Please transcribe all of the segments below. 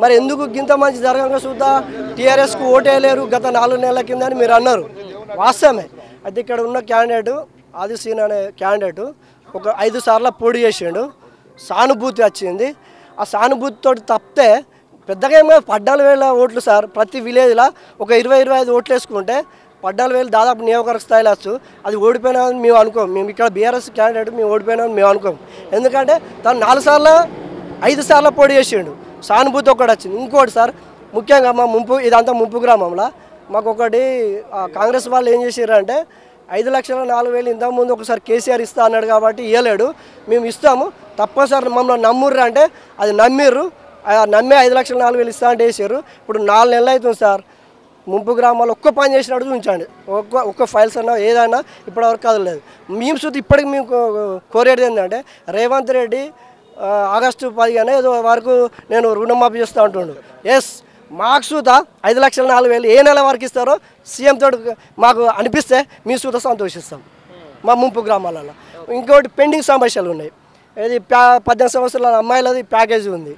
మరి ఎందుకు గింత మంచి జరగక చూద్దా టీఆర్ఎస్కు ఓటేయలేరు గత 4 నెలల కింద అని మీరు అన్నారు. వాస్తవమే. అయితే ఇక్కడ ఉన్న క్యాండిడేటు ఆదిసీన్ అనే క్యాండిడేటు ఒక 5 సార్లు పోటీ చేసిండు. సానుభూతి వచ్చింది. ఆ సానుభూతితో తప్పితే పెద్దగా ఏమో 14,000 ఓట్లు సార్. ప్రతి విలేజ్లో ఒక 20-25 ఓట్లు వేసుకుంటే 14,000 దాదాపు నియోజకవర్గ స్థాయిలో వచ్చు. అది ఓడిపోయినామని మేము అనుకోం. మేము ఇక్కడ బీఆర్ఎస్ క్యాండిడేట్ మేము ఓడిపోయినామని మేము అనుకోం. ఎందుకంటే తను 4 సార్లు 5 సార్లు పోటీ చేసిండు. సానుభూతి ఒకటి వచ్చింది. ఇంకోటి సార్ ముఖ్యంగా మా ఇదంతా ముంపు గ్రామంలో మాకు ఒకటి కాంగ్రెస్ వాళ్ళు ఏం చేసారంటే 5,04,000 ఇంతకుముందు ఒకసారి కేసీఆర్ ఇస్తా అన్నాడు కాబట్టి ఇవ్వలేడు. మేము ఇస్తాము తప్పనిసరి మమ్మల్ని నమ్ముర్రు అంటే అది నమ్మిర్రు. నమ్మే 5,04,000 ఇస్తా అంటే వేసారు. ఇప్పుడు 4 నెలలు అవుతుంది సార్. ముంపు గ్రామాల్లో ఒక్క పని చేసినట్టు చూపించండి. ఒక్క ఫైల్స్ అన్నా ఏదైనా ఇప్పటివరకు కదలేదు. మేము చూస్తే ఇప్పటికి మేము కోరేది ఏంటంటే రేవంత్ రెడ్డి ఆగస్టు 15 ఏదో వరకు నేను రుణమాఫీ చేస్తూ ఉంటుండు. ఎస్ మాకు సూత 5,04,000 ఏ నెల వరకు ఇస్తారో సీఎం తోటి మాకు అనిపిస్తే మీ సూత సంతోషిస్తాం మా ముంపు గ్రామాలలో. ఇంకోటి పెండింగ్ సమస్యలు ఉన్నాయి. ఇది 18 సంవత్సరాల అమ్మాయిలది ప్యాకేజీ ఉంది.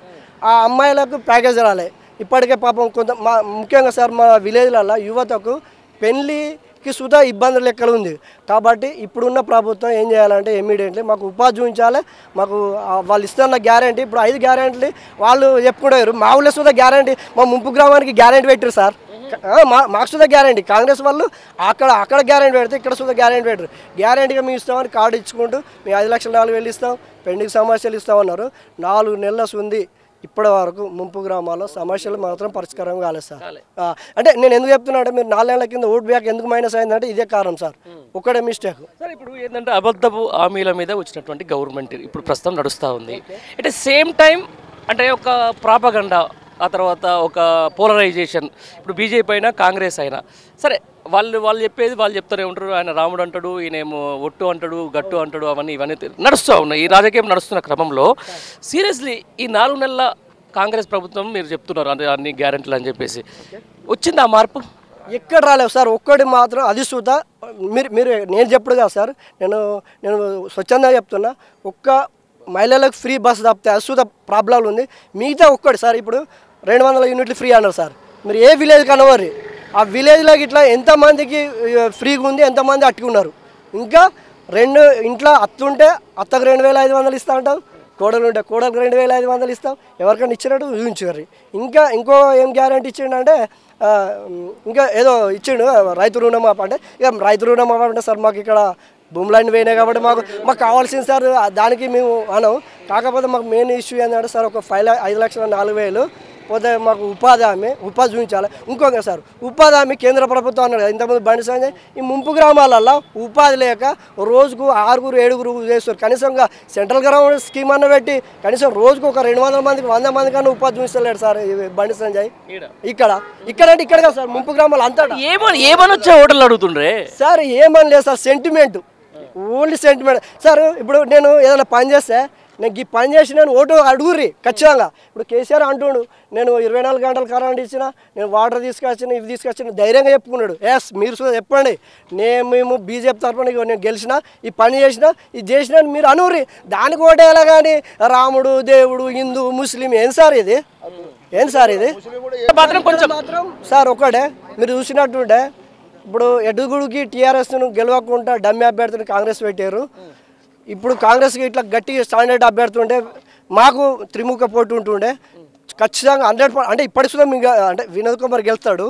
ఆ అమ్మాయిలకు ప్యాకేజ్ రాలే. ఇప్పటికే పాపం కొంత ముఖ్యంగా సార్ మా విలేజ్లలో యువతకు పెళ్ళికి సుధా ఇబ్బందులు లెక్కలు ఉంది. కాబట్టి ఇప్పుడున్న ప్రభుత్వం ఏం చేయాలంటే ఇమ్మీడియట్లీ మాకు ఉపాధి చూపించాలి. మాకు వాళ్ళు ఇస్తున్న గ్యారంటీ ఇప్పుడు 5 గ్యారంటీలు వాళ్ళు చెప్పుకుంటారు. మా ఊళ్ళో సుధా గ్యారంటీ మా ముంపు గ్రామానికి గ్యారంటీ పెట్టారు సార్. మాకు సుధా గ్యారంటీ కాంగ్రెస్ వాళ్ళు అక్కడ గ్యారంటీ పెడితే ఇక్కడ సుధా గ్యారంటీ పెట్టారు. గ్యారంటీగా మేము ఇస్తామని కార్డు ఇచ్చుకుంటూ మేము 5,04,000 ఇస్తాం పెండింగ్ సమస్యలు ఇస్తామన్నారు. 4 నెలల ఉంది ఇప్పటి వరకు ముంపు గ్రామాల్లో సమస్యలు మాత్రం పరిష్కారం కాలేదు సార్. అంటే నేను ఎందుకు చెప్తున్నా అంటే మీరు 4 నెలల కింద ఓట్ బ్యాక్ ఎందుకు మైనస్ అయిందంటే ఇదే కారణం సార్. ఒక్కడే మిస్టేక్ సార్. ఇప్పుడు ఏంటంటే అబద్ధపు హామీల మీద వచ్చినటువంటి గవర్నమెంట్ ఇప్పుడు ప్రస్తుతం నడుస్తూ ఉంది. అట్ సేమ్ టైం అంటే ఒక ప్రాపగండా ఆ తర్వాత ఒక పోలరైజేషన్ ఇప్పుడు బీజేపీ అయినా కాంగ్రెస్ అయినా సరే వాళ్ళు చెప్పేది వాళ్ళు చెప్తూనే ఉంటారు. ఆయన రాముడు అంటాడు, ఈయనేమో ఒట్టు అంటాడు, గట్టు అంటాడు, ఇవన్నీ నడుస్తూ ఉన్నాయి. ఈ రాజకీయం నడుస్తున్న క్రమంలో సీరియస్లీ ఈ 4 నెలల కాంగ్రెస్ ప్రభుత్వం మీరు చెప్తున్నారు అంటే అన్ని గ్యారెంటీలు అని చెప్పేసి వచ్చింది ఆ మార్పు ఎక్కడ రాలేవు సార్. ఒక్కటి మాత్రం అది సూత మీరు నేను చెప్పుడు కదా సార్. నేను స్వచ్ఛందంగా చెప్తున్నా. ఒక్క మహిళలకు ఫ్రీ బస్ తప్పితే అసూత ప్రాబ్లం ఉంది. మిగతా ఒక్కటి సార్ ఇప్పుడు 200 యూనిట్లు ఫ్రీ అన్నారు సార్. మీరు ఏ విలేజ్ కనవరి ఆ విలేజ్లోకి ఇట్లా ఎంతమందికి ఫ్రీగా ఉంది ఎంతమంది అట్టుకున్నారు. ఇంకా 2 ఇంట్లో అత్తుంటే అత్తకు 2,500 ఇస్తా అంటాం. కోడలు ఉంటే కోడలకు 2,500 ఇస్తాం. ఎవరికైనా ఇచ్చినట్టు ఊహించారు. ఇంకో ఏం గ్యారంటీ ఇచ్చిండంటే ఇంకా ఏదో ఇచ్చిండు రైతు రుణమాఫీ అంటే ఇక రైతు రుణమాఫీ అంటే సార్ మాకు ఇక్కడ భూములన్నీ పోయినాయి కాబట్టి మాకు కావాల్సింది సార్ దానికి మేము అనం. కాకపోతే మాకు మెయిన్ ఇష్యూ ఏంటంటే సార్ ఒక 5,04,000 పోతే మాకు ఉపాధి చూపించాలి. ఇంకొక సార్ ఉపాధి హామీ కేంద్ర ప్రభుత్వం అన్నాడు కదా ఇంతకుముందు బండి సంజయ్. ఈ ముంపు గ్రామాలలో ఉపాధి లేక రోజుకు 6-7 చేస్తారు. కనీసంగా సెంట్రల్ గవర్నమెంట్ స్కీమ్ అన్న పెట్టి కనీసం రోజుకు ఒక 200 మందికి 100 మంది కన్నా ఉపాధి చూపిస్తలేడు సార్ బండి సంజయ్. ఇక్కడ అంటే ఇక్కడ కదా సార్ ముంపు గ్రామాలు అంతా ఏమని వచ్చే ఓటర్లు అడుగుతుండ్రే సార్. ఏమని లేదు sir sentiment only sentiment sir. ఇప్పుడు నేను ఏదైనా పని చేస్తే నేను ఈ పని చేసి నేను ఓటు అడుగుర్రి ఖచ్చితంగా. ఇప్పుడు కేసీఆర్ అంటుండు నేను 24 గంటలు కరెంట్ ఇచ్చిన, నేను వాటర్ తీసుకొచ్చిన, ఇవి తీసుకొచ్చిన ధైర్యంగా చెప్పుకున్నాడు. ఎస్ మీరు చెప్పండి మేము బీజేపీ తరఫున నేను గెలిచిన ఈ పని చేసిన ఇది చేసిన మీరు అనుర్రి. దానికి ఓటేయాలా కానీ రాముడు దేవుడు హిందూ ముస్లిం ఏం సార్ ఇది మాత్రం సార్. ఒకటే మీరు చూసినట్టుంటే ఇప్పుడు ఎడుగుడికి టీఆర్ఎస్ను గెలవకుండా డమ్మి అభ్యర్థిని కాంగ్రెస్ పెట్టారు. ఇప్పుడు కాంగ్రెస్కి ఇట్లా గట్టిగా స్టాండర్డ్ అభ్యర్థి ఉంటే మాకు త్రిముఖ పోటీ ఉంటుండే ఖచ్చితంగా 100% అంటే ఇప్పటికి కూడా మీకు అంటే వినోద్ కుమార్ గెలుస్తాడు.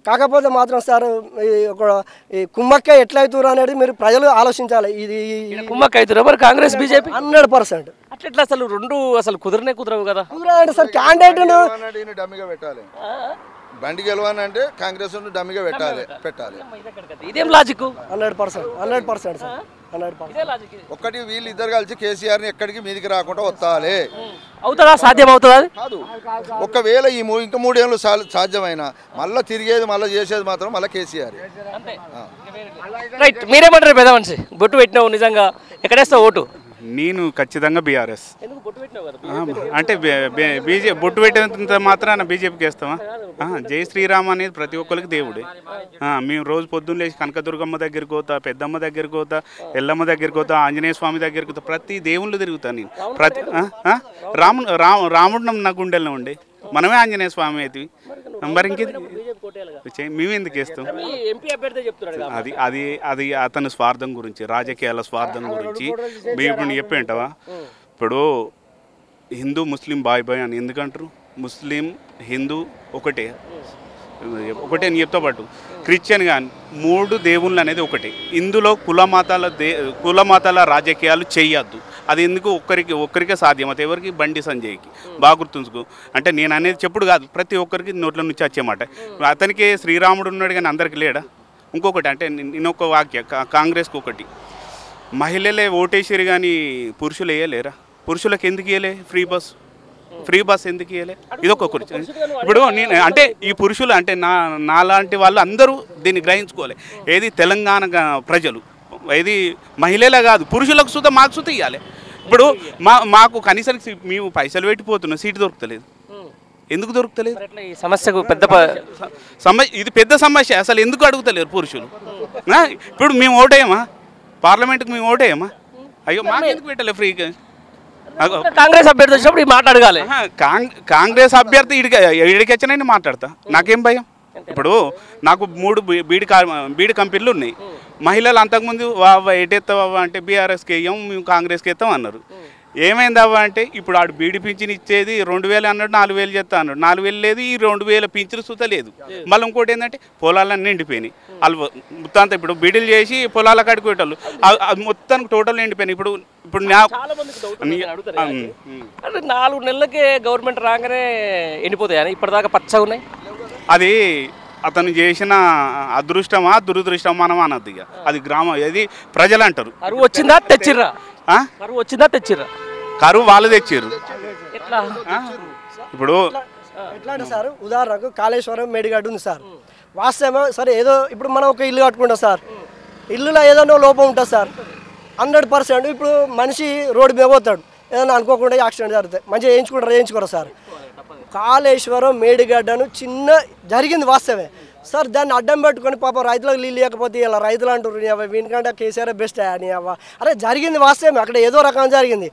కాకపోతే మాత్రం సార్ ఒక కుమ్మక్క ఎట్లయితురు అనేది మీరు ప్రజలు ఆలోచించాలి. ఇది కుమ్మక్క అవుతారు మరి కాంగ్రెస్ బీజేపీ 100%. అట్లా అసలు రెండు అసలు కుదరవు కదా. కుదరంటే సార్ క్యాండిడేట్ బండి గెలవాలంటే కాంగ్రెస్ డమ్మిగా పెట్టాలి. ఇదేం లాజిక్? 100% సార్. ఒక్కటి వీళ్ళిద్దరు కలిసి కేసీఆర్ని ఎక్కడికి మీదికి రాకుండా వస్తాలి. అవుతుందా? సాధ్యం అవుతుందా? కాదు. ఒకవేళ ఇంకా 3 ఏళ్ళు సాధ్యమైన మళ్ళీ తిరిగేది మళ్ళీ చేసేది మాత్రం మళ్ళీ కేసీఆర్. రైట్. మీరేమంటారు పెద్ద మనిషి? బొట్టు పెట్టినావు నిజంగా ఎక్కడేస్తావు ఓటు? నేను ఖచ్చితంగా బీఆర్ఎస్. అంటే బొట్టు పెట్టినంత మాత్రాన బీజేపీకి వేస్తామా? జై శ్రీరామ్ అనేది ప్రతి ఒక్కరికి దేవుడే. మేము రోజు పొద్దున్న లేచి కనకదుర్గమ్మ దగ్గరికి పోతా, పెద్దమ్మ దగ్గరికి పోతా, ఎల్లమ్మ దగ్గరికి పోతా, ఆంజనేయ స్వామి దగ్గరికి పోతా, ప్రతి దేవుళ్ళు తిరుగుతాను నేను. రాముడు నా గుండెల్లో ఉండే మనమే ఆంజనేయ స్వామి అయితే మరి ఇంకేది మేము ఎందుకు వేస్తాం? అది అతని స్వార్థం గురించి, రాజకీయాల స్వార్థం గురించి మేము చెప్పేంటవా? ఇప్పుడు హిందూ ముస్లిం బాయ్ బాయ్ అని ఎందుకంటారు? ముస్లిం హిందూ ఒకటే అని చెప్తా పాటు క్రిస్టియన్ కానీ 3 దేవుళ్ళు అనేది ఒకటే. ఇందులో కులమతాల రాజకీయాలు చేయొద్దు. అది ఎందుకు ఒక్కరికే సాధ్యం. అది ఎవరికి? బండి సంజయ్కి. బాగా గుర్తుంచుకో. అంటే నేను అనేది చెప్పుడు కాదు, ప్రతి ఒక్కరికి నోట్ల నుంచి వచ్చేమాట. అతనికి శ్రీరాముడు ఉన్నాడు కానీ అందరికి లేడా? ఇంకొకటి అంటే నేనొక వాక్య, కాంగ్రెస్కి ఒకటి, మహిళలే ఓటేసిరు కానీ పురుషులు వేయలేరా? పురుషులకు ఎందుకు ఇవ్వలే ఫ్రీ బస్ ఎందుకు ఇవ్వలే? ఇదొక గురించి. ఇప్పుడు నేను అంటే ఈ పురుషులు అంటే నాలాంటి వాళ్ళు అందరూ దీన్ని గ్రహించుకోవాలి. ఏది తెలంగాణ ప్రజలు, ఏది మహిళలే కాదు పురుషులకు సుధా మాకు సుధా ఇవ్వాలి. ఇప్పుడు మాకు కనీసం మేము పైసలు పెట్టిపోతున్నాం, సీటు దొరుకుతలేదు. ఎందుకు దొరుకుతలేదు? సమస్యకు పెద్ద ఇది పెద్ద సమస్య. అసలు ఎందుకు అడుగుతలేరు పురుషులు? ఇప్పుడు మేము ఓటేయమా? పార్లమెంట్కి మేము ఓటేయమా? అయ్యో మాకు ఎందుకు పెట్టలే ఫ్రీగా? కాంగ్రెస్ అభ్యర్థి వచ్చినప్పుడు ఈ మాట అడగాలి. కాంగ్రెస్ అభ్యర్థి ఇడికి వచ్చినా మాట్లాడతా, నాకేం భయం? ఇప్పుడు నాకు 3 బీడి కంపెనీలు ఉన్నాయి. మహిళలు అంతకుముందు ఎటెత్తావా అంటే బీఆర్ఎస్కి వేయం, మేము కాంగ్రెస్కి వేస్తాం అన్నారు. ఏమైందవ్వా అంటే ఇప్పుడు ఆడు బీడి పింఛన్ ఇచ్చేది 2000 అన్నాడు, 4000 చేస్తా అన్నాడు. 4000 లేదు, ఈ 2000 పింఛను సుత లేదు. మళ్ళీ ఇంకోటి ఏంటంటే పొలాలన్నీ నిండిపోయినాయి. వాళ్ళు మొత్తం ఇప్పుడు బీడీలు చేసి పొలాల కాడికి పెట్టాలి, మొత్తానికి టోటల్ నిండిపోయినాయి. ఇప్పుడు 4 నెలలకే గవర్నమెంట్ రాగానే ఎండిపోతాయి, ఇప్పటిదాకా పచ్చగా ఉన్నాయి. అది అతను చేసిన అదృష్టమా దురదృష్టమా మనం అనద్దు. ఇక అది గ్రామం, అది ప్రజలు అంటారు. కరువు వచ్చిందా తెచ్చిర్రా? కరువు వచ్చిందా తెచ్చిర్రా? కరువు వాళ్ళు తెచ్చిర్రు. ఇప్పుడు ఎట్లా అంటే సార్, ఉదాహరణకు కాళేశ్వరం మేడిగడ్డ ఉంది సార్, వాస్తవమే సరే. ఏదో ఇప్పుడు మనం ఒక ఇల్లు కట్టుకుంటాం సార్, ఇల్లులో ఏదైనా లోపం ఉంటుంది సార్ 100%. ఇప్పుడు మనిషి రోడ్డు మీద పోతాడు, ఏదైనా అనుకోకుండా యాక్సిడెంట్ జరుగుతాయి, మంచిగా వేయించుకోరా సార్. కాళేశ్వరం మేడిగడ్డను చిన్న జరిగింది వాస్తవమే సార్. దాన్ని అడ్డం పెట్టుకొని పాపం రైతులకు నీళ్ళు లేకపోతే ఇలా రైతులు అంటారు వీనికంటే కేసీఆర్ బెస్ట్ అని. అరే జరిగింది వాస్తవమే, అక్కడ ఏదో రకం జరిగింది.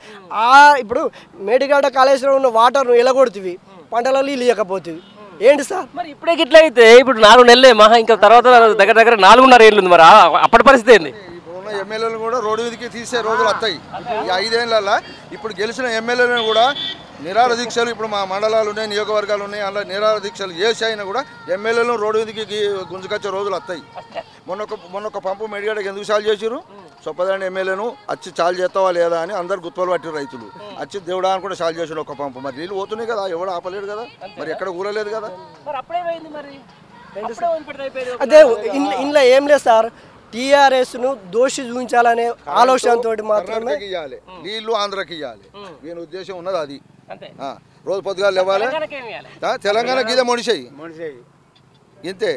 ఇప్పుడు మేడిగడ్డ కాళేశ్వరం ఉన్న వాటర్ను ఎలగొడుతుంది, పంటలలో నీళ్ళు లేకపోతుంది. ఏంటి సార్ మరి ఇప్పుడే గిట్లా అయితే? ఇప్పుడు 4 నెలలే మహా, ఇంకా తర్వాత దగ్గర 4.5 ఏళ్ళు ఉంది. మరి అప్పటి పరిస్థితి ఏంది? ఇప్పుడున్న ఎమ్మెల్యేలు కూడా రోడ్డు మీదకి తీసే రోజులు వస్తాయి. ఈ 5 ఏళ్ళ ఇప్పుడు గెలిచిన ఎమ్మెల్యేలను కూడా నిరాహార దీక్షలు, ఇప్పుడు మా మండలాలు ఉన్నాయి, నియోజకవర్గాలు ఉన్నాయి, అలా నిరాహార దీక్షలు చేసి అయినా కూడా ఎమ్మెల్యేలను రోడ్డు మీదకి గుంజుకొచ్చే రోజులు వస్తాయి. మొన్నొక పంపు మేడిగడ్డకి ఎందుకు చాలు చేసిరు? చొప్పదండి ఎమ్మెల్యేను వచ్చి చాలు చేస్తావా లేదా అని అందరు గుర్తులు పట్టిరు రైతులు. వచ్చి దేవుడా అని కూడా చాలు చేసాడు ఒక పంపు. మరి నీళ్ళు పోతున్నాయి కదా, ఎవడు ఆపలేడు కదా, మరి ఎక్కడ కూరలేదు కదా. అదే ఇంట్లో ఏం లేదు సార్, టీఆర్ఎస్ను దోషి చూపించాలనే ఆలోచనతో మాత్రమే ఇవ్వాలి నీళ్లు, ఆంధ్రకి ఇవ్వాలి. దీని ఉద్దేశం ఉన్నది అది. రోజు పొద్దుగా లేవాలి, తెలంగాణ గీద మనిషి ఇంతే.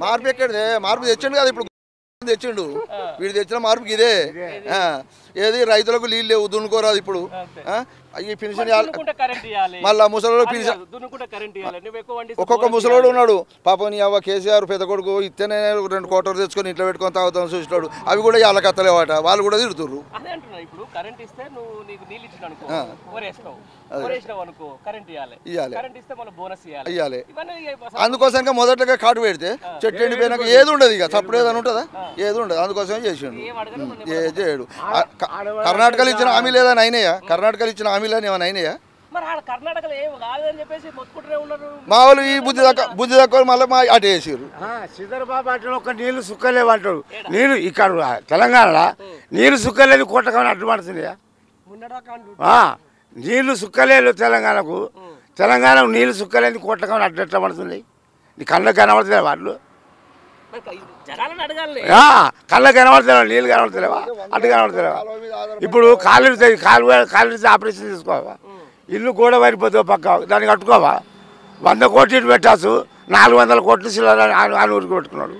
మార్పు ఎక్కడిదే? మార్పు తెచ్చండు కదా, ఇప్పుడు తెచ్చిండు. వీడు తెచ్చిన మార్పుకి ఇదే. ఏది రైతులకు నీళ్ళు లేవు, దున్నుకోరాదు. ఇప్పుడు ఈ పెన్షన్ మళ్ళా ముసలోడు పెన్షన్, ఒక్కొక్క ముసలోడు ఉన్నాడు పాపం. నీ అవ్వ కేసీఆర్ పెద్ద కొడుకు ఇస్తేనే 2 కోటలు తెచ్చుకొని ఇంట్లో పెట్టుకొని తాగుతాం చూసినాడు. అవి కూడా వాళ్ళకి అత్తలేవాట, వాళ్ళు కూడా తిడుతుర్రు. ఇవ్వాలి. అందుకోసం మొదటగా కాటు పెడితే చెట్టు ఎండిపోయినాక ఏది ఉండదు, ఇక తప్పుడు ఏదైనా ఉంటుందా? ఏది ఉండదు. అందుకోసమే చేసిండు. ఏది చేయడు. కర్ణాటకలో ఇచ్చిన హామీలు ఏదైనా అయినాయా? కర్ణాటకలో ఇచ్చిన హామీలు ఏమైనా అయినాయా? మా వాళ్ళు ఈ బుద్ధి తక్కువ మళ్ళీ మా అటు వేసారు. శ్రీధర్బాబు అంటే ఒక నీళ్లు సుక్కలేవు అంటాడు. నీళ్ళు ఇక్కడ తెలంగాణలో నీళ్ళు సుక్కలేదు, కొట్టకమని అడ్డు పడుతుందా? నీళ్లు సుక్కలేదు తెలంగాణకు. తెలంగాణకు నీళ్లు సుక్కలేదు, కొట్టకమని అడ్డు ఎట్లా పడుతుంది? నీ కళ్ళకు కనబడుతుంది వాళ్ళు, కళ్ళకు కనబడతలేవా? నీళ్ళు కనబడతలేవా? అడ్డు కనబడతలేవా? ఇప్పుడు కాలు ఆపరేషన్ చేసుకోవా? ఇల్లు కూడా పడిపోతావు పక్క, దాన్ని కట్టుకోవా? 100 కోట్లు పెట్టాల్సి 400 కోట్లు ఆనూరికి పెట్టుకున్నాడు.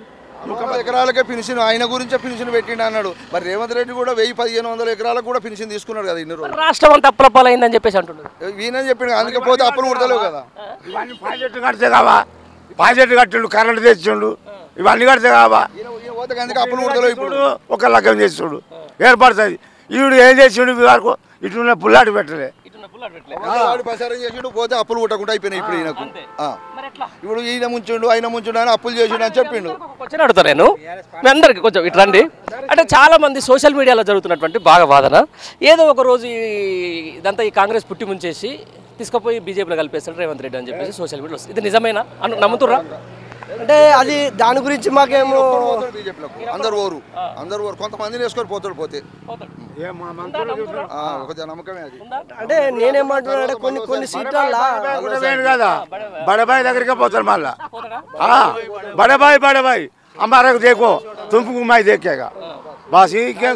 100 ఎకరాలకే పెన్షన్, ఆయన గురించే పెన్షన్ పెట్టిండు అన్నాడు. మరి రేవంత్ రెడ్డి కూడా 1000-1500 ఎకరాలకు కూడా పెన్షన్ తీసుకున్నాడు కదా ఇన్ని రోజులు. రాష్ట్రం అంతా అప్పులపాలైందని చెప్పేసి అంటున్నాడు. వీనని చెప్పిండు, అందుకే పోతే అప్పులు కుడతలేవు కదా. ఇవన్నీ ప్రాజెక్టు కడితే కావా? ప్రాజెక్టు కట్టిండు, కరెంటు తెచ్చిండు, ఇవన్నీ కడితే కావా? అప్పులు కుడతలేవు. ఇప్పుడు ఒక లగ్గం చేస్తుడు ఏర్పడుతుంది. ఈవిడు ఏం చేసిండు వరకు? ఇటున్న పుల్లాటి పెట్టలే, వాడు ప్రచారం చేసిండు పోతే అప్పులు కొట్టకుండా అయిపోయినాయి ఇప్పుడు ఈయనకు ఇప్పుడు ఈయన ముంచుండు ఆయన ముంచుండు అని అప్పులు చేసిండు అని చెప్పిండు. క్వశ్చన్ అడుగుతా నేను మీ అందరికి కొంచెం ఇటు రండి. అంటే చాలా మంది సోషల్ మీడియాలో జరుగుతున్నటువంటి బాగా వాదన ఏదో ఒక రోజు ఇదంతా ఈ కాంగ్రెస్ పుట్టి ముంచేసి తీసుకుపోయి బీజేపీలో కలిపేస్తాడు రేవంత్ రెడ్డి అని చెప్పేసి సోషల్ మీడియాలో వస్తుంది. ఇది నిజమేనా నమ్ముతుర్రా? అంటే అది దాని గురించి మాకేమో బీజేపీలకు అందరు ఓరు కొంతమందిని వేసుకొని పోతాడు పోతే ఒక నమ్మకమే అది. అంటే నేనేమంటున్నా కొన్ని సీట్లల్లో కదా బడబాయి దగ్గరికి పోతారు మళ్ళా బడబాయి हमारे को देखो तुमको मैं देखेगा बस ये क्या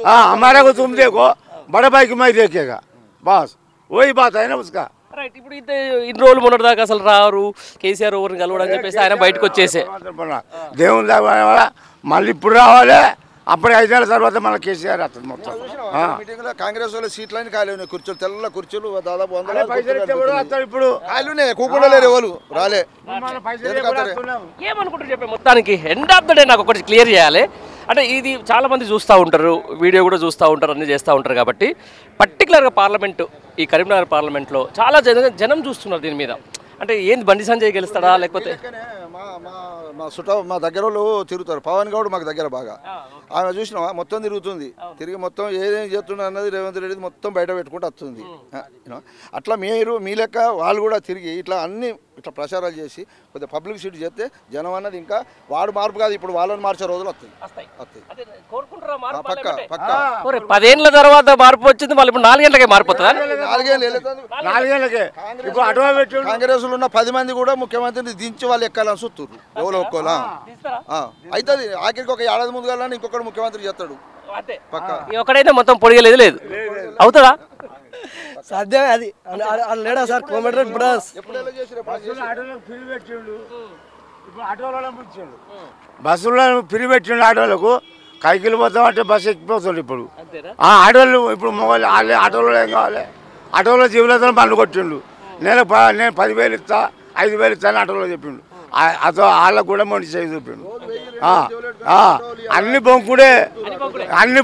हाँ हमारे को तुम देखो बड़े भाई को मैं देखेगा बस वही बात है ना उसका రైట్. ఇప్పుడు ఇన్ని రోజులు మొన్నటి దాకా అసలు రారు కేసీఆర్ ఓవర్ని కలవడని చెప్పేసి ఆయన బయటకు వచ్చేసే దేవుని దగ్గర మళ్ళీ ఇప్పుడు రావాలి అప్పుడు 5 ఏళ్ళ తర్వాత మన కేసీఆర్ వస్తుంది మొత్తం. మీటింగ్ లో కాంగ్రెస్ వాళ్ళ సీట్లని ఖాళీ ఉన్నాయి కుర్చీలు తెల్ల కుర్చీలు దాదాపు 100 ఇప్పుడు ఖాళీ కూకుండా లేరు ఎవరు రాలే. ఏమనుకుంటారు చెప్పే మొత్తానికి ఎండ్ ఆఫ్ ద డే నాకు ఒకటి క్లియర్ చేయాలి. అంటే ఇది చాలామంది చూస్తూ ఉంటారు, వీడియో కూడా చూస్తూ ఉంటారు, అన్నీ చేస్తూ ఉంటారు. కాబట్టి పర్టికులర్గా పార్లమెంటు ఈ కరీంనగర్ పార్లమెంట్లో చాలా జనం చూస్తున్నారు దీని మీద. అంటే ఏంది బండి సంజయ్ గెలుస్తాడా లేకపోతే మా దగ్గర వాళ్ళు తిరుగుతారు. పవన్ గౌడ్ మాకు దగ్గర బాగా ఆమె చూసినా మొత్తం తిరుగుతుంది తిరిగి మొత్తం ఏదేం చేస్తున్నా అన్నది రేవంత్ రెడ్డి మొత్తం బయట పెట్టుకుంటూ వస్తుంది. అట్లా మీ లెక్క వాళ్ళు కూడా తిరిగి ఇట్లా అన్ని ఇట్లా ప్రచారాలు చేసి కొద్దిగా పబ్లిసిటీ చేస్తే జనం అన్నది ఇంకా వాడు మార్పు కాదు ఇప్పుడు వాళ్ళని మార్చే రోజులు వస్తాయి. పక్క 10 ఏళ్ళ తర్వాత మార్పు వచ్చింది మళ్ళీ ఇప్పుడు 4 గంటలకే మారిపోతుందా? 4 గంటలకే కాంగ్రెస్ లో ఉన్న 10 మంది కూడా ముఖ్యమంత్రిని దించి వాళ్ళు ఎక్కాలని చూస్తున్నారు. ఎవరో ఒక్కోలా అవుతుంది ఆఖరికి ఒక ఏడాది ముందు కానీ ఇంకొకటి ముఖ్యమంత్రి చేస్తాడు పక్క. ఒకడైతే మొత్తం పొడిగలేదు లేదు అవుతుందా? సాధ్యమే అది లేడా సార్ కోమటిరెడ్డి బ్రదర్స్ బస్సులో ఫ్రీ పెట్టిండు ఆటోలకు కైకిలు పోతాం అంటే బస్సు ఎక్కిపోతుంది. ఇప్పుడు ఆటోలు ఇప్పుడు మొబైల్ వాళ్ళే ఆటోలో ఏం కావాలి ఆటోలో జీవులతో బండ్లు కొట్టిండు. నేను 10,000 ఇస్తా 5,000 ఇస్తా అని ఆటోలో చెప్పిండు. అతో వాళ్ళకు కూడా మంచి చేసి చూపిండు. అన్ని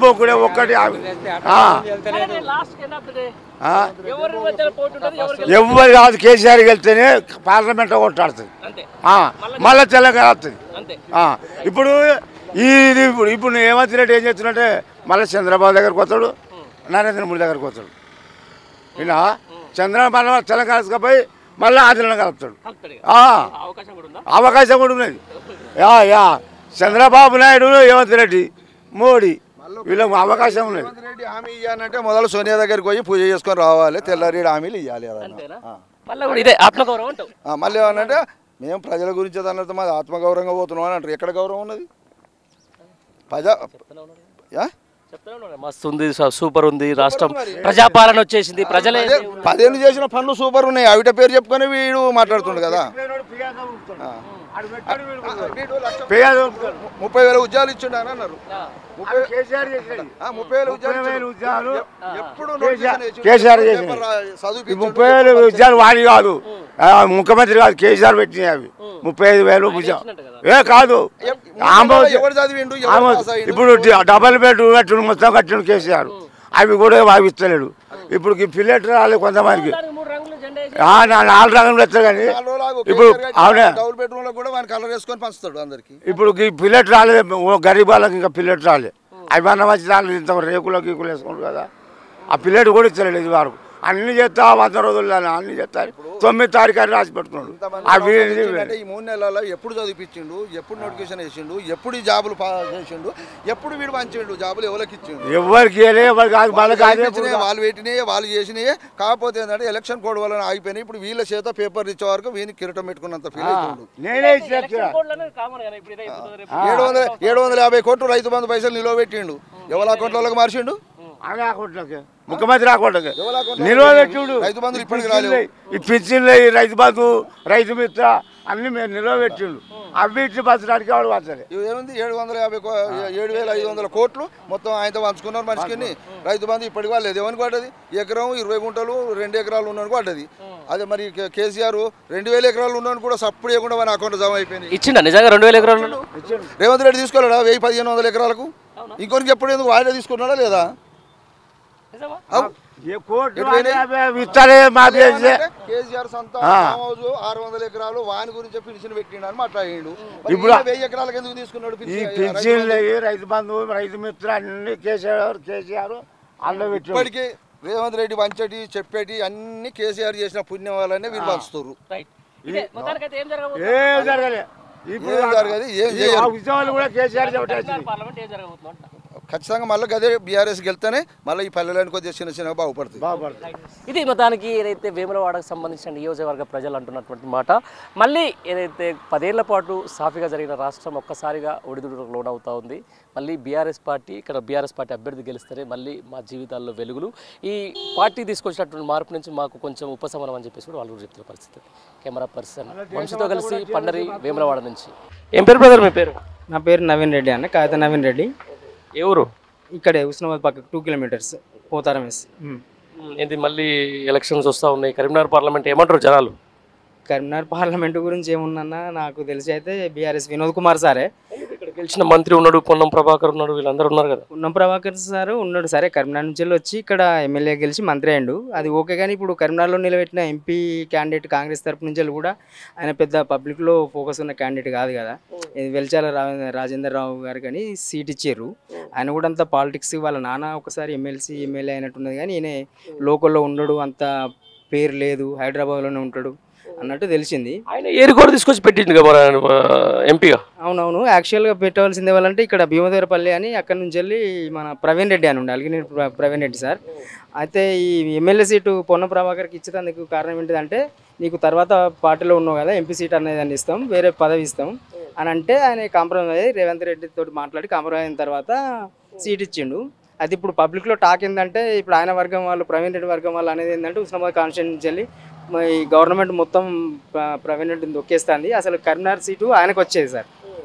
బొంకుడే ఒక్కటి ఎవరు కాదు కేసీఆర్ వెళ్తేనే పార్లమెంట్ కొట్టాడుతుంది మళ్ళీ తెలంగాణ వస్తుంది. ఇప్పుడు ఇప్పుడు ఏమవుతున్నట్టు ఏం చేస్తున్నట్టే మళ్ళీ చంద్రబాబు దగ్గరకు వస్తాడు, నరేంద్ర మోడీ దగ్గరకు వస్తాడు. ఇలా చంద్రబాబు తెలంగాణ పోయి మళ్ళీ ఆదిలను కలుపుతాడు. అవకాశం కూడా ఉన్నది. చంద్రబాబు నాయుడు రేవంత్ రెడ్డి మోడీ వీళ్ళకి అవకాశం ఉన్నది. రెడ్డి హామీ ఇవ్వాలంటే మొదలు సోనియా దగ్గరికి పోయి పూజ చేసుకొని రావాలి, తెల్లారెడ్డి హామీలు ఇవ్వాలి. మళ్ళీ ఏమన్నంటే మేము ప్రజల గురించి అన్నట్టు మాది ఆత్మగౌరవంగా పోతున్నాం అని అంటారు. ఎక్కడ గౌరవం ఉన్నది? మస్తు ఉంది, సూపర్ ఉంది, రాష్ట్రం ప్రజాపాలన వచ్చేసింది, ప్రజలే 10 ఏళ్ళు చేసిన పనులు సూపర్ ఉన్నాయి. ఆవిడ పేరు చెప్పుకొని వీడు మాట్లాడుతుండు కదా. 30,000 ఉద్యోగాలు ఇచ్చిండు అని అన్నారు. 30,000 ఉద్యోగాలు ఎప్పుడు 30,000 ఉద్యోగాలు వాడి కాదు ముఖ్యమంత్రి కాదు కేసీఆర్ పెట్టినాయి. అవి 35,000 ఉద్యోగాలు కాదు. ఇప్పుడు డబల్ బెడ్ మొత్తం కట్టిన కేసీఆర్ అవి కూడా భావిస్తలేడు. ఇప్పుడు పిల్లెట్ రాలేదు కొంతమందికి 4 రంగులు వస్తాయి కానీ ఇప్పుడు డబుల్ బెడ్రూమ్ లో కూడా వాని కలర్ వేసుకొని పంచుతాడు అందరికి. ఇప్పుడు పిల్లెట్ రాలేదు గరీబ్ వాళ్ళకి ఇంకా పిల్లెట్ రాలేదు. అవి అన్న మంచి దాంట్లో ఇంత రేకులు గీకులు వేసుకుంటారు కదా ఆ పిల్లెట్ కూడా ఇస్తలేడు. ఇది వరకు అన్ని చేస్తా 100 రోజుల్లో అన్ని చేస్తారు. 9 తారీఖు అని రాసి పెడుతున్నాడు. ఈ 3 నెలల్లో ఎప్పుడు చదివిపించిండు, ఎప్పుడు నోటిఫికేషన్ వేసిండు, ఎప్పుడు ఈ జాబులు చేసిండు, ఎప్పుడు వీడు పంచిండు, జాబులు ఎవరికి ఇచ్చిండు? ఎవరికి వాళ్ళు పెట్టినాయే వాళ్ళు చేసినాయే. కాకపోతే ఏంటంటే ఎలక్షన్ కోడ్ వల్ల ఆగిపోయినాయి. ఇప్పుడు వీళ్ళ చేత పేపర్ ఇచ్చే వరకు వీని కిరీటం పెట్టుకున్నంత ఫీల్ అవుతుండు. 750 కోట్లు రైతు బంధు పైసలు నిలువ పెట్టిండు. ఎవరి అకౌంట్లోకి మార్చిండు? ముఖ్యమంత్రి అకౌంట్లకి నిల్వ పెట్టుడు. రైతు బంధులు ఇప్పటికి రాలేదు. ఈ పింఛన్లు రైతు బంధు రైతు మిత్ర అన్ని మేము నిల్వ పెట్టిండు. అవి ఇచ్చి పంచడానికి వాడు పంచాలి. ఏముంది 7,500 కోట్లు మొత్తం ఆయనతో పంచుకున్నారు మనిషికి. రైతు బంధు ఇప్పటికి వాళ్ళేది ఎవరికి పడ్డది? ఎకరం 20 గుంటలు 2 ఎకరాలు ఉన్నాను పడ్డది. అదే మరి కేసీఆర్ 2,000 ఎకరాలు ఉన్నాను కూడా సప్పుడు చేయకుండా మన అకౌంట్ జమ అయిపోయింది. ఇచ్చిండ నిజంగా 2,000 ఎకరాలు రేవంత్ రెడ్డి తీసుకోలేడా? 1,000-1,500 ఎకరాలకు ఇంకొకరికి ఎప్పుడు ఎందుకు వాయిదా తీసుకున్నాడా లేదా? ఇస్తారే మాకు తెలిసే. కేసీఆర్ సొంత ఫామ్ హౌస్ 600 ఎకరాలు వాని గురించి పెన్షన్ పెట్టిండు అని మాట్లాడిండు. ఇప్పుడు 1000 ఎకరాలకు ఎందుకు తీసుకున్నాడు ఈ పెన్షన్లు రైతు బంధువు రైతు మిత్ర అన్ని కేసీఆర్ అల్ల పెట్టి ఇప్పటికీ రేవంత్ రెడ్డి వంచటి చెప్పేటి అన్ని కేసీఆర్ చేసిన పుణ్యం వల్లనే వీళ్ళు పంచుతారు. ఏం జరగలే. ఇప్పుడు ఉద్యోగాలు కూడా కేసీఆర్ చెప్పారు. ఖచ్చితంగా మళ్ళీ గదే బీఆర్ఎస్ గెలితేనే మళ్ళీ ఈ పల్లెలను కొద్దిగా చిన్న చిన్నగా బాగుపడుతుంది. ఇది మొత్తానికి ఏదైతే వేములవాడకు సంబంధించిన నియోజకవర్గ ప్రజలు అంటున్నటువంటి మాట. మళ్ళీ ఏదైతే 10 ఏళ్ల పాటు సాఫీగా జరిగిన రాష్ట్రం ఒక్కసారిగా ఒడిదుడుకు లోనవుతా ఉంది. మళ్ళీ బీఆర్ఎస్ పార్టీ ఇక్కడ బీఆర్ఎస్ పార్టీ అభ్యర్థి గెలిస్తేనే మళ్ళీ మా జీవితాల్లో వెలుగులు. ఈ పార్టీ తీసుకొచ్చినటువంటి మార్పు నుంచి మాకు కొంచెం ఉపశమనం అని చెప్పేసి కూడా వాళ్ళు చెప్తున్న పరిస్థితి. కెమెరా పర్సన్ వంశీతో కలిసి పండరి వేములవాడ నుంచి. ఏం పేరు బ్రదర్ మీ పేరు? నా పేరు నవీన్ రెడ్డి అన్న, కాగిత నవీన్ రెడ్డి. ఎవరు? ఇక్కడే హుస్నాబాద్ పక్కకు 2 కిలోమీటర్స్ పోతారం వేసి. ఇది మళ్ళీ ఎలక్షన్స్ వస్తూ ఉన్నాయి. కరీంనగర్ పార్లమెంట్ ఏమంటారు జనాలు? కరీంనగర్ పార్లమెంటు గురించి ఏమున్నా నాకు తెలిసి అయితే బీఆర్ఎస్ వినోద్ కుమార్ సారే. ఇక్కడ గెలిచిన మంత్రి ఉన్నాడు, పొన్నం ప్రభాకర్ ఉన్నాడు, వీళ్ళందరూ ఉన్నారు కదా. పొన్నం ప్రభాకర్ సార్ ఉన్నాడు సరే, కరీంనగర్ నుంచి వచ్చి ఇక్కడ ఎమ్మెల్యే గెలిచి మంత్రి అయ్యిండు, అది ఓకే. కానీ ఇప్పుడు కరీంనగర్లో నిలబెట్టిన ఎంపీ క్యాండిడేట్ కాంగ్రెస్ తరపు నుంచి కూడా ఆయన పెద్ద పబ్లిక్లో ఫోకస్ ఉన్న క్యాండిడేట్ కాదు కదా. వెల్చాల రాజేందర్ రావు గారు కానీ సీట్ ఇచ్చారు. ఆయన కూడా అంత పాలిటిక్స్ వాళ్ళ నాన్న ఒకసారి ఎమ్మెల్యే అయినట్టున్నది, కానీ ఈయన లోకల్లో ఉండడు, అంత పేరు లేదు, హైదరాబాద్లోనే ఉంటాడు అన్నట్టు తెలిసింది. ఆయన ఏరుకోడు తీసుకొచ్చి పెట్టింది కదా ఎంపీగా. అవునవును, యాక్చువల్గా పెట్టవలసింది వాళ్ళంటే ఇక్కడ భీమదేవరపల్లి అని అక్కడ నుంచి వెళ్ళి మన ప్రవీణ్ రెడ్డి అని ఉండే అలిగిన ప్రవీణ్ రెడ్డి సార్. అయితే ఈ ఎమ్మెల్యే సీటు పొన్న ప్రభాకర్కి ఇచ్చేందుకు కారణం ఏంటిదంటే, నీకు తర్వాత పార్టీలో ఉన్నావు కదా, ఎంపీ సీట్ అనేది అని ఇస్తాం, వేరే పదవి ఇస్తాం అని అంటే ఆయన కాంప్రమైజ్ అయ్యి రేవంత్ రెడ్డితో మాట్లాడి కాంప్రమైజ్ అయిన తర్వాత సీట్ ఇచ్చిండు. అది ఇప్పుడు పబ్లిక్లో టాక్ ఏంటంటే, ఇప్పుడు ఆయన వర్గం వాళ్ళు ప్రవీణ్ రెడ్డి వర్గం వాళ్ళు అనేది ఏంటంటే హుస్నాబాద్ కాన్స్టిట్యూన్సీ నుంచి వెళ్ళి ఈ గవర్నమెంట్ మొత్తం ప్రవీణ్ రెడ్డిని తొక్కేస్తుంది, అసలు కరీంనగర్ సీటు ఆయనకు వచ్చేది సార్,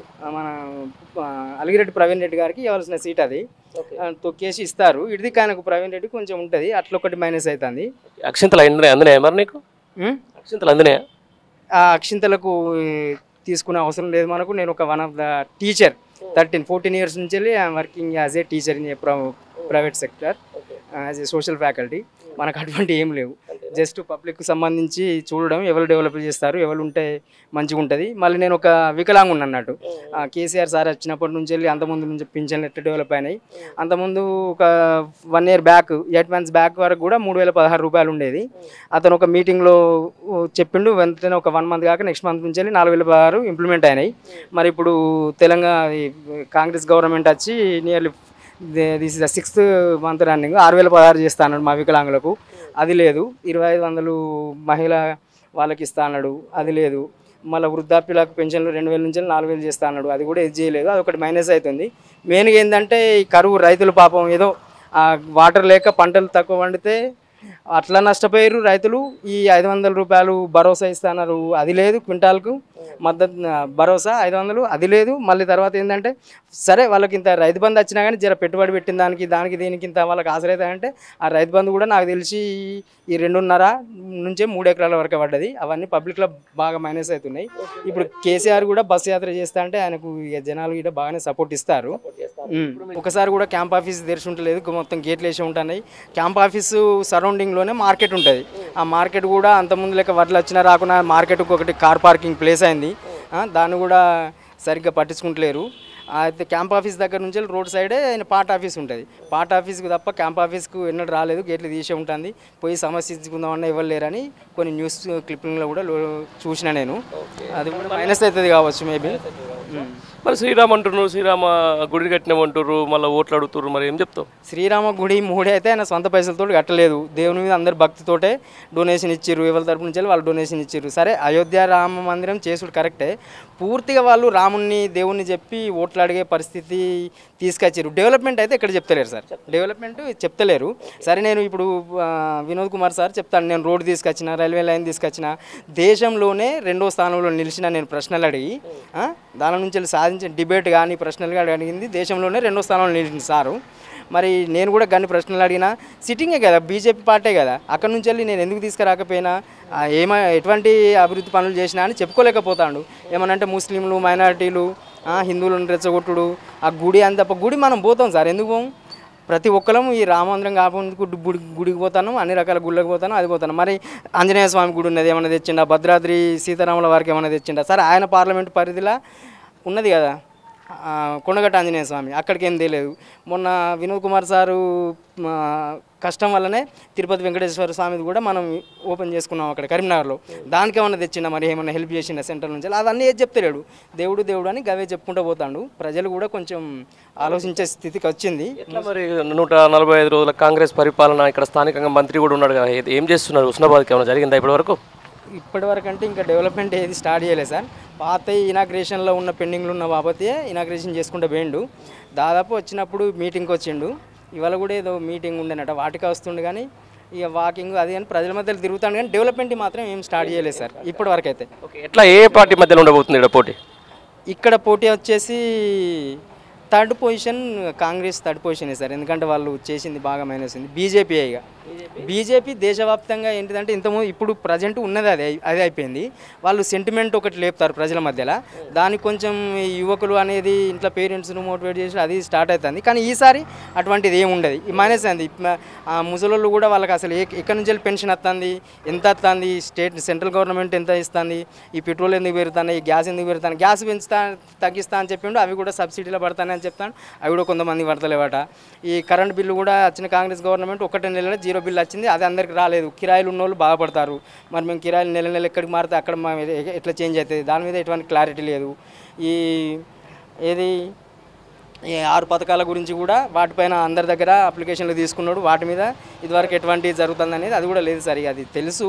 మన అలిగిరెడ్డి ప్రవీణ్ రెడ్డి గారికి ఇవ్వాల్సిన సీట్ అది తొక్కేసి ఇస్తారు. ఇది ఆయనకు ప్రవీణ్ రెడ్డి కొంచెం ఉంటుంది, అట్లా ఒకటి మైనస్ అవుతుంది. అక్షింతలు అందినాయా మరి నీకు? అక్షింతలు అందినాయా? ఆ అక్షింతలకు తీసుకునే అవసరం లేదు మనకు. నేను ఒక one of the teacher 14 years నుంచి వెళ్ళి I'm working as a teacher in a private sector as a social faculty. మనకు అటువంటి ఏం లేవు, జస్ట్ పబ్లిక్కి సంబంధించి చూడడం, ఎవరు డెవలప్ చేస్తారు, ఎవరు ఉంటే మంచిగా ఉంటుంది. మళ్ళీ నేను ఒక వికలాంగుని అన్నట్టు, కేసీఆర్ సార్ వచ్చినప్పటి నుంచి వెళ్ళి అంతకుముందు నుంచి పింఛన్లు ఎట్లా డెవలప్ అయినాయి, అంతకుముందు ఒక 1 year బ్యాక్ 8 months బ్యాక్ వరకు కూడా 3016 రూపాయలు ఉండేది. అతను ఒక మీటింగ్లో చెప్పిండు, వెంటనే ఒక 1 month కాక నెక్స్ట్ మంత్ నుంచి వెళ్ళి 4016 ఇంప్లిమెంట్ అయినాయి. మరి ఇప్పుడు తెలంగాణ కాంగ్రెస్ గవర్నమెంట్ వచ్చి nearly this is the 6th month running 6016 చేస్తా అన్నాడు మా వికలాంగులకు, అది లేదు. 2500 మహిళ వాళ్ళకి ఇస్తా అన్నాడు, అది లేదు. మళ్ళీ వృద్ధాప్యులకు పెన్షన్లు 2000 నుంచి 4000 చేస్తా అన్నాడు, అది కూడా ఇది చేయలేదు. అదొకటి మైనస్ అవుతుంది. మెయిన్గా ఏంటంటే ఈ కరువు, రైతులు పాపం ఏదో వాటర్ లేక పంటలు తక్కువ పండితే అట్లా నష్టపోయారు రైతులు. ఈ 500 రూపాయలు భరోసా ఇస్తున్నారు, అది లేదు. క్వింటాల్కు మద్దతు భరోసా 500, అది లేదు. మళ్ళీ తర్వాత ఏంటంటే సరే వాళ్ళకి ఇంత రైతు బంధు వచ్చినా కానీ జర పెట్టుబడి పెట్టిన దానికి దీనికి ఇంత వాళ్ళకి ఆశ్రయితాయంటే, ఆ రైతు బంధు కూడా నాకు తెలిసి ఈ 2.5 నుంచి 3 ఎకరాల వరకు పడ్డది. అవన్నీ పబ్లిక్లో బాగా మైనస్ అవుతున్నాయి. ఇప్పుడు కేసీఆర్ కూడా బస్సు యాత్ర చేస్తా అంటే ఆయనకు జనాలు కూడా బాగానే సపోర్ట్ ఇస్తారు. ఒకసారి కూడా క్యాంప్ ఆఫీస్ తెరిచి ఉండలేదు, మొత్తం గేట్లు వేసి ఉంటున్నాయి. క్యాంప్ ఆఫీసు సరౌండింగ్లోనే మార్కెట్ ఉంటుంది. ఆ మార్కెట్ కూడా అంతకుముందు లెక్క వడ్లు వచ్చినా రాకుండా మార్కెట్కి ఒకటి కార్ పార్కింగ్ ప్లేస్ అయింది, దాన్ని కూడా సరిగ్గా పట్టించుకుంటలేరు. అయితే క్యాంప్ ఆఫీస్ దగ్గర నుంచి రోడ్ సైడే ఆయన పార్ట్ ఆఫీస్ ఉంటుంది. పార్ట్ ఆఫీస్కి తప్ప క్యాంప్ ఆఫీస్కు ఎన్నడూ రాలేదు, గేట్లు తీసే ఉంటుంది. పోయి సమస్య ఇచ్చుకుందామన్నా ఇవ్వలేరని కొన్ని న్యూస్ క్లిప్పింగ్లో కూడా చూసిన నేను. అది కూడా మైనస్ అవుతుంది కావచ్చు మేబీ. మరి శ్రీరామ్ అంటున్నారు, శ్రీరామ గుడి కట్టినామంటారు, మళ్ళీ ఓట్లు అడుగుతారు, మరి ఏం చెప్తావు? శ్రీరామ గుడి 3 అయితే ఆయన సొంత పైసలతో కట్టలేదు, దేవుని మీద అందరు భక్తితోటే డొనేషన్ ఇచ్చారు, ఎవరి తరపు నుంచి వాళ్ళు డొనేషన్ ఇచ్చారు. సరే అయోధ్య రామ మందిరం చేసుడు కరెక్టే, పూర్తిగా వాళ్ళు రాముణ్ణి దేవుణ్ణి చెప్పి ఓట్లు అడిగే పరిస్థితి తీసుకొచ్చారు. డెవలప్మెంట్ అయితే ఇక్కడ చెప్తలేరు సార్, డెవలప్మెంట్ చెప్తలేరు. సరే నేను ఇప్పుడు వినోద్ కుమార్ సార్ చెప్తాను, నేను రోడ్డు తీసుకొచ్చిన, రైల్వే లైన్ తీసుకొచ్చిన, దేశంలోనే 2వ స్థానంలో నిలిచిన నేను ప్రశ్నలు అడిగి దాని నుంచి సాధించిన డిబేట్ కానీ ప్రశ్నలు కానీ అడిగింది దేశంలోనే 2వ స్థానంలో నిలిచిన సారు. మరి నేను కూడా గన్ని ప్రశ్నలు అడిగినా, సిట్టింగే కదా, బీజేపీ పార్టీ కదా, అక్కడ నుంచి వెళ్ళి నేను ఎందుకు తీసుకురాకపోయినా, ఎటువంటి అభివృద్ధి పనులు చేసినా అని చెప్పుకోలేకపోతాడు. ఏమనంటే ముస్లింలు, మైనారిటీలు, హిందువులను రెచ్చగొట్టుడు, ఆ గుడి అని తప్ప. గుడి మనం పోతాం సార్, ఎందుకు పోం? ప్రతి ఒక్కరం ఈ రామమందిరం కాకుండా గుడికి పోతాను, అన్ని రకాల గుళ్ళకి పోతాను, అది పోతాను. మరి ఆంజనేయ స్వామి గుడి ఉన్నది, ఏమైనా తెచ్చిండా? భద్రాద్రి సీతారాముల వారికి ఏమైనా తెచ్చిండా? సరే ఆయన పార్లమెంట్ పరిధిలో ఉన్నది కదా కొండగట్ట ఆంజనేయ స్వామి, అక్కడికి ఏం తెలియదు. మొన్న వినోద్ కుమార్ సారు కష్టం వల్లనే తిరుపతి వెంకటేశ్వర స్వామిది కూడా మనం ఓపెన్ చేసుకున్నాం అక్కడ కరీంనగర్లో. దానికి ఏమన్నా తెచ్చిండా? మరి ఏమన్నా హెల్ప్ చేసిండా సెంట్రల్ నుంచి? అదన్నీ ఏది చెప్తలేడు, దేవుడు దేవుడు అని గవే చెప్పుకుంటూ పోతాడు. ప్రజలు కూడా కొంచెం ఆలోచించే స్థితికి వచ్చింది. ఎట్లా మరి 145 రోజుల కాంగ్రెస్ పరిపాలన, ఇక్కడ స్థానికంగా మంత్రి కూడా ఉన్నాడు కదా, ఏం చేస్తున్నారు? హుస్నాబాద్కి ఏమైనా జరిగిందా ఇప్పటివరకు? ఇప్పటివరకు అంటే ఇంకా డెవలప్మెంట్ ఏది స్టార్ట్ చేయలేదు సార్. పాత ఇనాగ్రేషన్లో ఉన్న పెండింగ్లు ఉన్న బాబతే ఇనాగ్రేషన్ చేసుకుంటూ పోయిండు. దాదాపు వచ్చినప్పుడు మీటింగ్కి వచ్చిండు. ఇవాళ కూడా ఏదో మీటింగ్ ఉండేనట, వాటికి వస్తుండే. కానీ ఇక వాకింగ్ అది అని ప్రజల మధ్యలో తిరుగుతాను, కానీ డెవలప్మెంట్ మాత్రం ఏం స్టార్ట్ చేయలేదు సార్ ఇప్పటివరకు అయితే. ఓకే, ఎట్లా ఏ పార్టీ మధ్యలో ఉండబోతుంది ఇక్కడ పోటీ? ఇక్కడ పోటీ వచ్చేసి థర్డ్ పొజిషన్ కాంగ్రెస్ థర్డ్ పొజిషనే సార్. ఎందుకంటే వాళ్ళు చేసింది బాగా మైనస్ ఉంది. బీజేపీ ఇక బీజేపీ దేశవ్యాప్తంగా ఏంటిదంటే ఇంతకుముందు ఇప్పుడు ప్రజెంట్ ఉన్నది అదే అయిపోయింది. వాళ్ళు సెంటిమెంట్ ఒకటి లేపుతారు ప్రజల మధ్యలో, దానికి కొంచెం యువకులు అనేది ఇంట్లో పేరెంట్స్ను మోటివేట్ చేసి అది స్టార్ట్ అవుతుంది. కానీ ఈసారి అటువంటిది ఏమి ఉండదు, మైనస్ అయింది. ముసలోళ్ళు కూడా వాళ్ళకి అసలు ఎక్కడి నుంచి వెళ్ళి పెన్షన్ వస్తుంది, ఎంత వస్తుంది, సెంట్రల్ గవర్నమెంట్ ఎంత ఇస్తుంది, ఈ పెట్రోల్ ఎందుకు పెరుగుతాయి, ఈ గ్యాస్ ఎందుకు పెరుగుతాయి, గ్యాస్ తగ్గిస్తా అని చెప్పిండు, అవి కూడా సబ్సిడీలో పడతానని చెప్తాను, అవి కూడా కొంతమంది పడతలేవట. ఈ కరెంట్ బిల్లు కూడా వచ్చిన కాంగ్రెస్ గవర్నమెంట్ 1 నెలలో 0 బిల్ వచ్చింది, అది అందరికి రాలేదు. కిరాయిలు ఉన్న వాళ్ళు బాధపడతారు. మరి మేము కిరాయిలు నెల ఎక్కడికి మారితే అక్కడ ఎట్లా చేంజ్ అవుతుంది, దాని మీద ఎటువంటి క్లారిటీ లేదు. ఈ 6 పథకాల గురించి కూడా వాటిపైన అందరి దగ్గర అప్లికేషన్లు తీసుకున్నాడు, వాటి మీద ఇదివరకు ఎటువంటి జరుగుతుంది అనేది అది కూడా లేదు సార్. అది తెలుసు.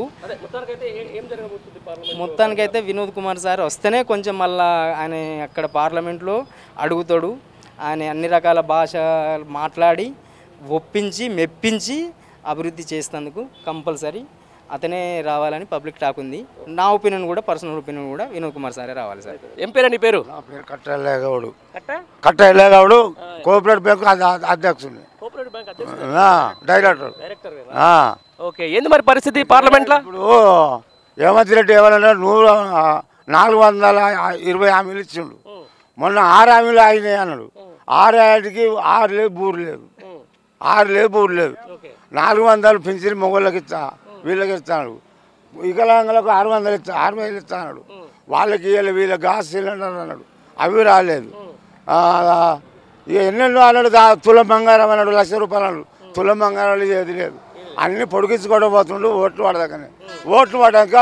మొత్తానికైతే వినోద్ కుమార్ సార్ వస్తేనే కొంచెం మళ్ళీ ఆయన అక్కడ పార్లమెంట్లో అడుగుతాడు, ఆయన అన్ని రకాల భాష మాట్లాడి ఒప్పించి మెప్పించి అభివృద్ధి చేసేందుకు కంపల్సరీ అతనే రావాలని పబ్లిక్ టాక్ ఉంది. నా ఒపీనియన్ కూడా, పర్సనల్ ఒపీనియన్ కూడా వినోద్ కుమార్ సారే రావాలి సార్. ఏం పేరు నీ పేరు? నా పేరు కట్టయ్యగౌడు కోఆపరేటివ్ బ్యాంకు అధ్యక్షుడు, డైరెక్టర్. ఓకే, ఏంది మరి పరిస్థితి పార్లమెంట్లో? ఇప్పుడు రేవంత్ రెడ్డి ఏమన్నా 420 హామీలు ఇచ్చిండు. మొన్న 6 హామీలు అయినాయి అన్నాడు. 6 హామీలకి 6 లేదు, బూరు లేదు, 6 లేదు, బూరు లేదు. 400 పెన్షన్ మొగోళ్ళకి ఇస్తా, వీళ్ళకి ఇస్తాడు. వికలాంగులకు 600 ఇస్తా, 6,000 ఇస్తాడు. వాళ్ళకి వీళ్ళ గ్యాస్ సిలిండర్ అన్నాడు, అవి రాలేదు. ఇక ఎన్నెన్నో అన్నాడు. తులం బంగారం అన్నాడు, 1,00,000 రూపాయలు అన్నాడు. తులం బంగారాలు ఏది లేదు, అన్నీ పొడిగించుకోవడం పోతుండు. ఓట్లు పడదాకనే, ఓట్లు పడ్డాక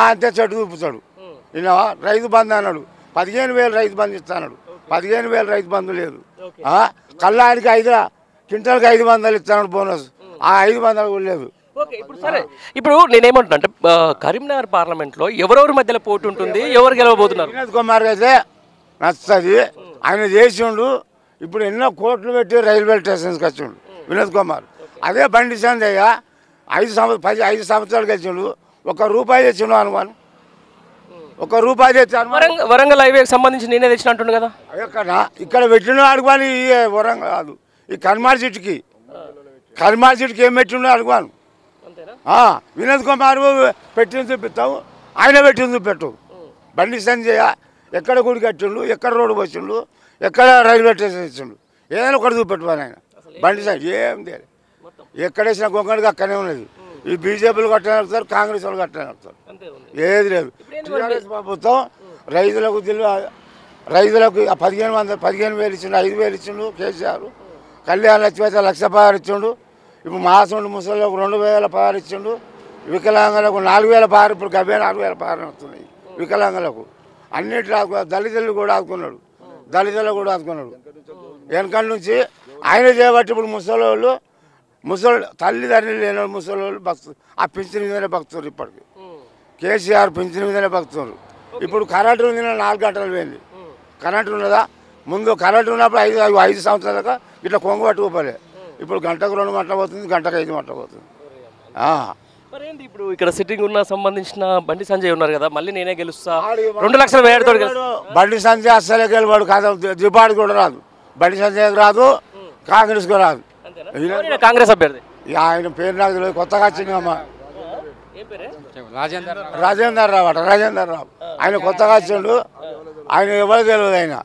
అంతే చెట్టు చూపుతాడు. ఈయన రైతు బంధు అన్నాడు, 15,000 రైతు బంధు ఇస్తాడు. 15,000 రైతు బంధు లేదు. కళ్ళానికి 5 క్వింటాల్కి 500 ఇస్తాడు బోనస్, ఆ 500 కూడా లేదు. ఓకే, ఇప్పుడు సరే, ఇప్పుడు నేనేమంటున్నా అంటే కరీంనగర్ పార్లమెంట్లో ఎవరెవరి మధ్యలో పోటీ ఉంటుంది, ఎవరు గెలవబోతున్నారు? వినోద్ కుమార్ అయితే నచ్చుతుంది, ఆయన చేసిండు. ఇప్పుడు ఎన్నో కోట్లు పెట్టి రైల్వే స్టేషన్స్కి వచ్చిండు వినోద్ కుమార్. అదే బండి సంజయ్య 5 సంవత్సరాలు గెలిచిండు, ₹1 తెచ్చిండు అనుమానం, ₹1 తెచ్చాను. వరంగల్ హైవేకి సంబంధించి నేనే తెచ్చినట్టుండు కదా. ఇక్కడ పెట్టిన అడుగుని వరంగల్ కాదు, ఈ కర్మార్ సిటీకి ఏం పెట్టిండో అడుగును. వినోద్ కుమార్ పెట్టింది చూపిస్తావు, ఆయన పెట్టింది చూపెట్టు. బండి సంజయ్య ఎక్కడ గుడి కట్టిండు, ఎక్కడ రోడ్డు వచ్చిండు, ఎక్కడ రైల్వే స్టేషన్ ఇచ్చిండు, ఏదైనా ఒకటి చూపెట్టుకోవాలి ఆయన. బండి సంజయ్ ఏం తెలియదు, ఎక్కడేసిన గొంగడికి అక్కడే ఉన్నది. ఈ బీజేపీలు కట్టని వస్తారు, కాంగ్రెస్ వాళ్ళు కట్టని వస్తారు, ఏది లేదు. టీఆర్ఎస్ ప్రభుత్వం రైతులకు 15,000 ఇచ్చిండు, 5,000 ఇచ్చిండు కేసీఆర్. కళ్యాణ లక్ష్మి అయితే 1,00,000 ఇచ్చిండు. ఇప్పుడు మాసండి ముసలిలకు 2,000 ఇచ్చిండు. వికలాంగులకు 4,000. ఇప్పుడు గవే 4,000 వస్తున్నాయి వికలాంగులకు. అన్నిటి దళితులు కూడా ఆదుకున్నాడు, వెనకటి నుంచి ఆయన చేయబట్టి ఇప్పుడు ముసలి తల్లిదండ్రులు లేని ముసలి భక్తులు ఆ పింఛన్ మీదనే భక్తులు. ఇప్పటికి కేసీఆర్ పింఛన్ మీదనే భక్తులు. ఇప్పుడు కరెంటు ఉంది, 4 గంటలు పోయింది. కరెంటు ఉన్నదా? ముందు కరెంటు ఉన్నప్పుడు 5 సంవత్సరాలుగా ఇట్లా కొంగు పట్టుకోపోలే. ఇప్పుడు గంటకు 2 గంటలు పోతుంది, గంటకు 5 గంటలు పోతుంది. మరేంటి ఇప్పుడు ఇక్కడ సిట్టింగ్ ఉన్న సంబంధించిన బండి సంజయ్ ఉన్నారు కదా, మళ్ళీ నేనే గెలుస్తా 2 లక్షల వేడుతో బండి సంజయ్ అస్సలే గెలవాడు కాదు, దిబాడు కూడా రాదు. బండి సంజయ్కి రాదు, కాంగ్రెస్కి రాదు. కాంగ్రెస్ అభ్యర్థి ఆయన పేరు నాకు తెలియదు, కొత్తగా వచ్చిందమ్మా, రాజేందర్ రావు. ఆయన కొత్తగా వచ్చిండు, ఆయన ఎవరు తెలియదు, ఆయన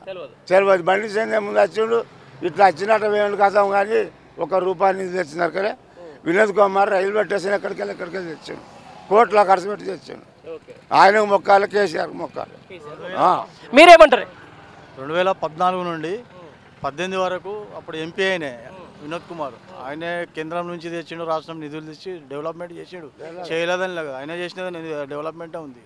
తెలియదు. బండి సంజయ్ ముందు వచ్చిండు, ఇట్లా వచ్చినట్టు వేయండి కథం, కానీ ₹1 నిధి తెచ్చినారు కదా. వినోద్ కుమార్ రైల్వే స్టేషన్ ఎక్కడికి తెచ్చాను, కోట్ల ఖర్చు పెట్టి తెచ్చాను. ఆయనకు మొక్కాలి, కేసీఆర్ మొక్కాలి. మీరేమంటారు? 2014 నుండి 18 వరకు అప్పుడు ఎంపీ అయినే వినోద్ కుమార్, ఆయనే కేంద్రం నుంచి తెచ్చిండు, రాష్ట్రం నిధులు తెచ్చి డెవలప్మెంట్ చేసిండు. చేయలేదని లేదు, ఆయన చేసినది డెవలప్మెంటే ఉంది.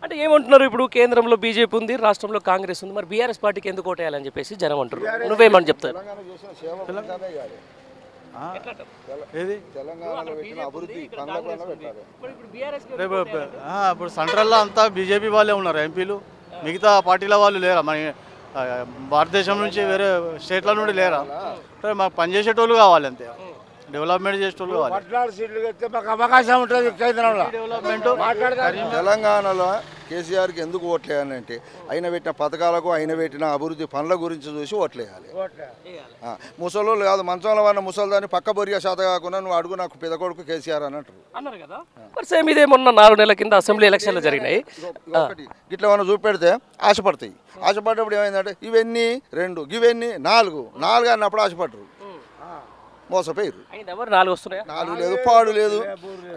అంటే ఏమంటున్నారు ఇప్పుడు కేంద్రంలో బీజేపీ ఉంది, రాష్ట్రంలో కాంగ్రెస్ ఉంది, మరి బీఆర్ఎస్ పార్టీకి ఎందుకు ఓటేయాలని చెప్పేసి జనం అంటారు. నువ్వేమని చెప్తారు? ఏది ఇప్పుడు సెంట్రల్లో అంతా బీజేపీ వాళ్ళే ఉన్నారు ఎంపీలు, మిగతా పార్టీల వాళ్ళు లేరా? మన భారతదేశం నుంచి వేరే స్టేట్ల నుండి లేరా? మాకు పనిచేసేటోళ్ళు కావాలి, అంతే డెవలప్మెంట్ చేసేటోళ్ళు కావాలి. అవకాశం ఉంటుంది కేంద్రంలో. తెలంగాణలో కేసీఆర్కి ఎందుకు ఓట్లేయాలంటే ఆయన పెట్టిన పథకాలకు, ఆయన పెట్టిన అభివృద్ధి పనుల గురించి చూసి ఓట్లేయాలి. ముసలోళ్ళు కాదు, మంచంలో ఉన్న ముసలిదాన్ని పక్క బొరిగా శాత కాకుండా నువ్వు అడుగు నాకు పెద్ద కొడుకు కేసీఆర్ అని అన్నారు కదా. మరి సేమ్ ఇదే మొన్న 4 నెలల కింద అసెంబ్లీ ఎలక్షన్లు జరిగినాయి. ఒకటి గిట్లా మనం చూపెడితే ఆశపడతాయి. ఆశపడ్డప్పుడు ఏమైందంటే ఇవన్నీ 2 ఇవన్నీ 4 అన్నప్పుడు ఆశపడరు, మోసపోయారు. 4 లేదు, పాడు లేదు.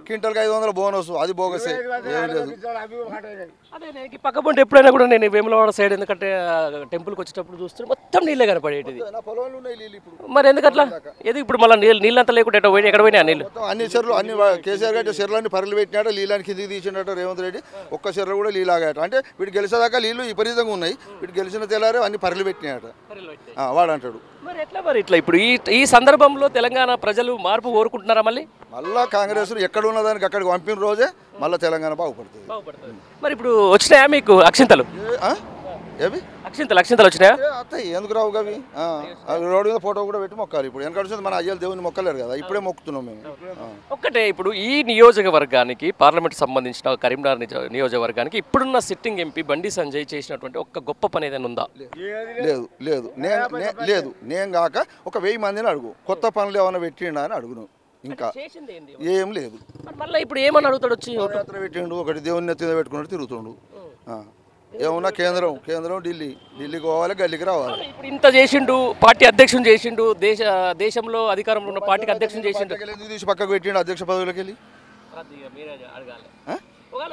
క్వింటల్కి 500 బోనస్, అది బోగసే, ఏమి లేదు. అదే పక్క పంట ఎప్పుడైనా కూడా నేను వేములవాడ సైడ్, ఎందుకంటే టెంపుల్కి వచ్చేటప్పుడు చూస్తే మొత్తం నీళ్ళే కనపడేది. మరి ఎందుకట్లా? ఏది ఇప్పుడు మళ్ళీ నీళ్ళంతా లేకుండా ఎక్కడ పోయినా నీళ్ళు? అన్ని చెర్లు, అన్ని కేసీఆర్ గారి చెర్లన్నీ పరుగులు పెట్టినాడు, నీళ్ళని కిందికి తీసినట్టు రేవంత్ రెడ్డి. ఒక్క చెర్లు కూడా నీళ్ళాగాట. అంటే వీడు గెలిచేదాకా నీళ్ళు విపరీతంగా ఉన్నాయి, వీడు గెలిచిన తెల్లారే అన్ని పరుగులు పెట్టినాయట వాడు అంటాడు. మరి ఎట్లా ఇప్పుడు ఈ సందర్భంలో తెలంగాణ ప్రజలు మార్పు కోరుకుంటున్నారా? మళ్ళీ కాంగ్రెస్ ఎక్కడ ఉన్నదానికి అక్కడికి పంపిన రోజే మళ్ళీ తెలంగాణ బాగుపడుతుంది. మరి ఇప్పుడు వచ్చినాయా మీకు అక్షింతలు? ఏవి అక్షింతలు వచ్చినాయా? అత్తాయి, ఎందుకు రావు అవి? రోడ్డు మీద ఫోటో కూడా పెట్టి మొక్కాలి. ఇప్పుడు వెనక మన అయ్యలు దేవుని మొక్కలేరు కదా, ఇప్పుడే మొక్కుతున్నాం మేము. ఒక్కటే ఇప్పుడు ఈ నియోజకవర్గానికి, పార్లమెంట్ సంబంధించిన కరీంనగర్ నియోజకవర్గానికి ఇప్పుడున్న సిట్టింగ్ ఎంపీ బండి సంజయ్ చేసినటువంటి ఒక్క గొప్ప పని ఏదైనా ఉందా? లేదు నేను కాక ఒక 1000 మందిని అడుగు, కొత్త పనులు ఏమైనా పెట్టిండా అని అడుగును. ఇంకా ఏం లేదు. మళ్ళీ ఇప్పుడు ఏమని అడుగుతాడు? వచ్చి పెట్టిండు, ఒకటి దేవుని నెత్తి పెట్టుకున్నట్టు తిరుగుతుండు. ఏమన్నా కేంద్రం ఢిల్లీకి పోవాలి, గల్లీకి రావాలి. ఇప్పుడు ఇంత చేసిండు, పార్టీ అధ్యక్షుని చేసిండు, దేశంలో అధికారంలో ఉన్న పార్టీకి అధ్యక్షుని చేసిండు, ఎందుకు తీసి పక్కకు పెట్టిండు అధ్యక్ష పదవిలోకి వెళ్ళి?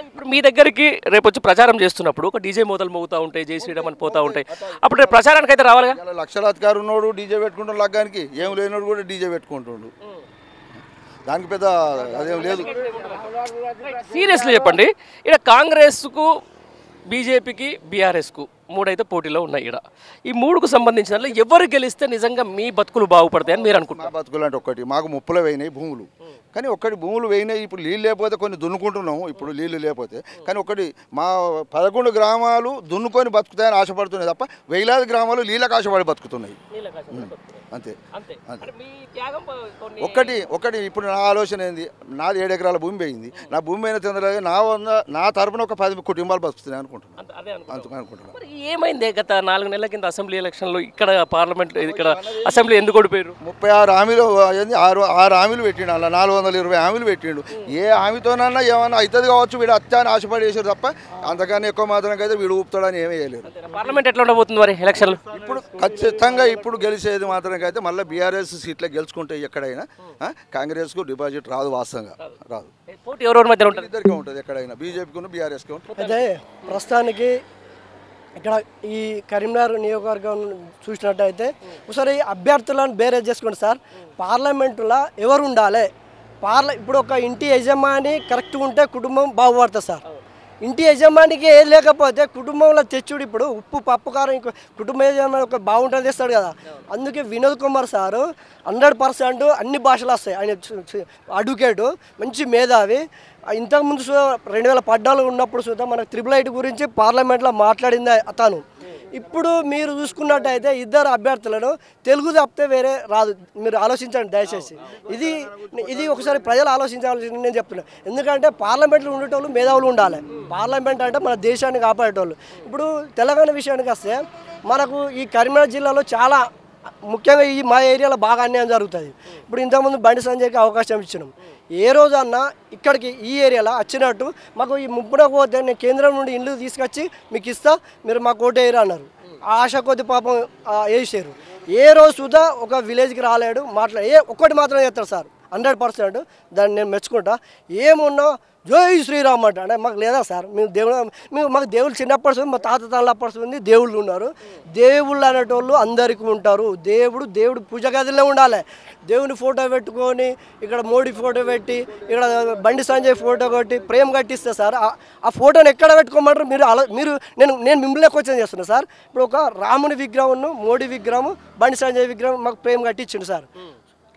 ఇప్పుడు మీ దగ్గరికి రేపు వచ్చి ప్రచారం చేస్తున్నప్పుడు ఒక డీజే మోతలు మోగుతూ ఉంటాయి, జై శ్రీరామ్ అని పోతూ ఉంటాయి, అప్పుడు ప్రచారానికి అయితే రావాలిగా. లక్షలాధికారు ఉన్నాడు డీజే పెట్టుకుంటాడు, లగ్గానికి ఏం లేనివాడు కూడా డీజే పెట్టుకుంటుండు, దానికి పెద్ద అదేం లేదు. సీరియస్లీ చెప్పండి, ఇక్కడ కాంగ్రెస్కు, బీజేపీకి, బీఆర్ఎస్కు 3 అయితే పోటీలో ఉన్నాయి. ఇక్కడ ఈ 3కు సంబంధించిన ఎవరు గెలిస్తే నిజంగా మీ బతుకులు బాగుపడతాయని మీరు అనుకుంటున్నారు? బతుకులు అంటే ఒకటి మాకు 30 వేయినాయి భూములు, కానీ ఒక్కటి భూములు వేయినాయి. ఇప్పుడు నీళ్ళు లేకపోతే కొన్ని దున్నుకుంటున్నాము, ఇప్పుడు నీళ్ళు లేకపోతే. కానీ ఒకటి మా 11 గ్రామాలు దున్నుకొని బతుకుతాయని ఆశపడుతున్నాయి తప్ప వేలాది గ్రామాలు నీళ్ళకి ఆశపడి బతుకుతున్నాయి, అంతే. ఒకటి ఇప్పుడు నా ఆలోచన ఏంది, నాది 7 ఎకరాల భూమి పోయింది, నా భూమి అయిన తిందలేదు, నా తరపున ఒక 10 కుటుంబాలు బతుకుతున్నాయి అనుకుంటున్నాను. ఏమైంది గత 4 నెలల కింద అసెంబ్లీ ఎలక్షన్లో ఇక్కడ పార్లమెంట్, ఇక్కడ అసెంబ్లీ ఎందుకు ఓడిపోయారు? 36 హామీలు, 6 హామీలు పెట్టిండు, అలా 420 హామీలు పెట్టిండు. ఏ హామీతోనన్నా ఏమన్నా అవుతుంది కావచ్చు, వీడు అత్యాన్ని ఆశపడి చేశారు తప్ప అంతకన్నా ఎక్కువ మాత్రం అయితే వీడు ఊపుతాడని ఏమీ చేయలేరు. పార్లమెంట్ ఎట్లా ఉండబోతుంది మరి ఎలక్షన్లు? ఇప్పుడు ఖచ్చితంగా ఇప్పుడు గెలిచేది మాత్రం అయితే మళ్ళీ బీఆర్ఎస్ సీట్లే గెలుచుకుంటే ఎక్కడైనా, కాంగ్రెస్కు డిపాజిట్ రాదు, వాస్తవంగా రాదు. ఎవరెవరి మధ్య ఉంటుంది? ఇద్దరికే ఉంటుంది, ఎక్కడైనా బీజేపీకి బీఆర్ఎస్కి ఉంటుంది. అయితే ప్రస్తుతానికి ఇక్కడ ఈ కరీంనగర్ నియోజకవర్గం చూసినట్టయితే ఒకసారి అభ్యర్థులను బేరే చేసుకోండి సార్. పార్లమెంటులో ఎవరు ఉండాలి? ఇప్పుడు ఒక ఇంటి యజమాని కరెక్ట్గా ఉంటే కుటుంబం బాగుపడుతుంది సార్. ఇంటి యజమానికి ఏది లేకపోతే కుటుంబంలో తెచ్చుడు, ఇప్పుడు ఉప్పు పప్పు కారం కుటుంబ యజమాని ఒక బాగుంటుంది తెస్తాడు కదా. అందుకే వినోద్ కుమార్ సారు 100% అన్ని భాషలు వస్తాయి. ఆయన అడ్వకేటు, మంచి మేధావి. ఇంతకుముందు 2014 ఉన్నప్పుడు సుధా మనకు 888 గురించి పార్లమెంట్లో మాట్లాడింది అతను. ఇప్పుడు మీరు చూసుకున్నట్టయితే ఇద్దరు అభ్యర్థులను తెలుగు తప్పితే వేరే రాదు. మీరు ఆలోచించండి దయచేసి. ఇది ఒకసారి ప్రజలు ఆలోచించాల్సింది నేను చెప్తున్నాను. ఎందుకంటే పార్లమెంట్లో ఉండేటోళ్ళు మేధావులు ఉండాలి. పార్లమెంట్ అంటే మన దేశాన్ని కాపాడేటోళ్ళు. ఇప్పుడు తెలంగాణ విషయానికి వస్తే మనకు ఈ కరీంనగర్ జిల్లాలో చాలా ముఖ్యంగా మా ఏరియాలో బాగా అన్యాయం జరుగుతుంది. ఇప్పుడు ఇంతకుముందు బండి సంజయ్కి అవకాశం ఇచ్చినాం. ఏ రోజన్నా ఇక్కడికి ఈ ఏరియాలో వచ్చినట్టు మాకు ఈ ముప్పున పోతే నేను కేంద్రం నుండి ఇల్లు తీసుకొచ్చి మీకు ఇస్తా, మీరు మాకు ఓటు వేయరు అన్నారు. ఆ ఆశ కొద్ది పాపం వేసారు. ఏ రోజు సుధా ఒక విలేజ్కి రాలేడు ఒక్కటి మాత్రం చేస్తాడు సార్ 100%. దాన్ని నేను మెచ్చుకుంటా. ఏమున్నా జై శ్రీరామ్ అంటే మాకు లేదా సార్ మాకు దేవుళ్ళు చిన్నప్పటి మా తాత తాళ్ళప్పటి ఉంది దేవుళ్ళు ఉన్నారు. దేవుళ్ళు అనేటోళ్ళు అందరికీ ఉంటారు. దేవుడు పూజ గదిలో ఉండాలి. దేవుని ఫోటో పెట్టుకొని ఇక్కడ మోడీ ఫోటో పెట్టి ఇక్కడ బండి సంజయ్ ఫోటో కొట్టి ప్రేమ కట్టిస్తే సార్ ఆ ఫోటోని ఎక్కడ పెట్టుకోమంటారు మీరు నేను మిమ్మల్ని క్వశ్చన్ చేస్తున్నా సార్. ఇప్పుడు ఒక రాముని విగ్రహం మోడీ విగ్రహం బండి సంజయ్ విగ్రహం మాకు ప్రేమ కట్టించిండు సార్.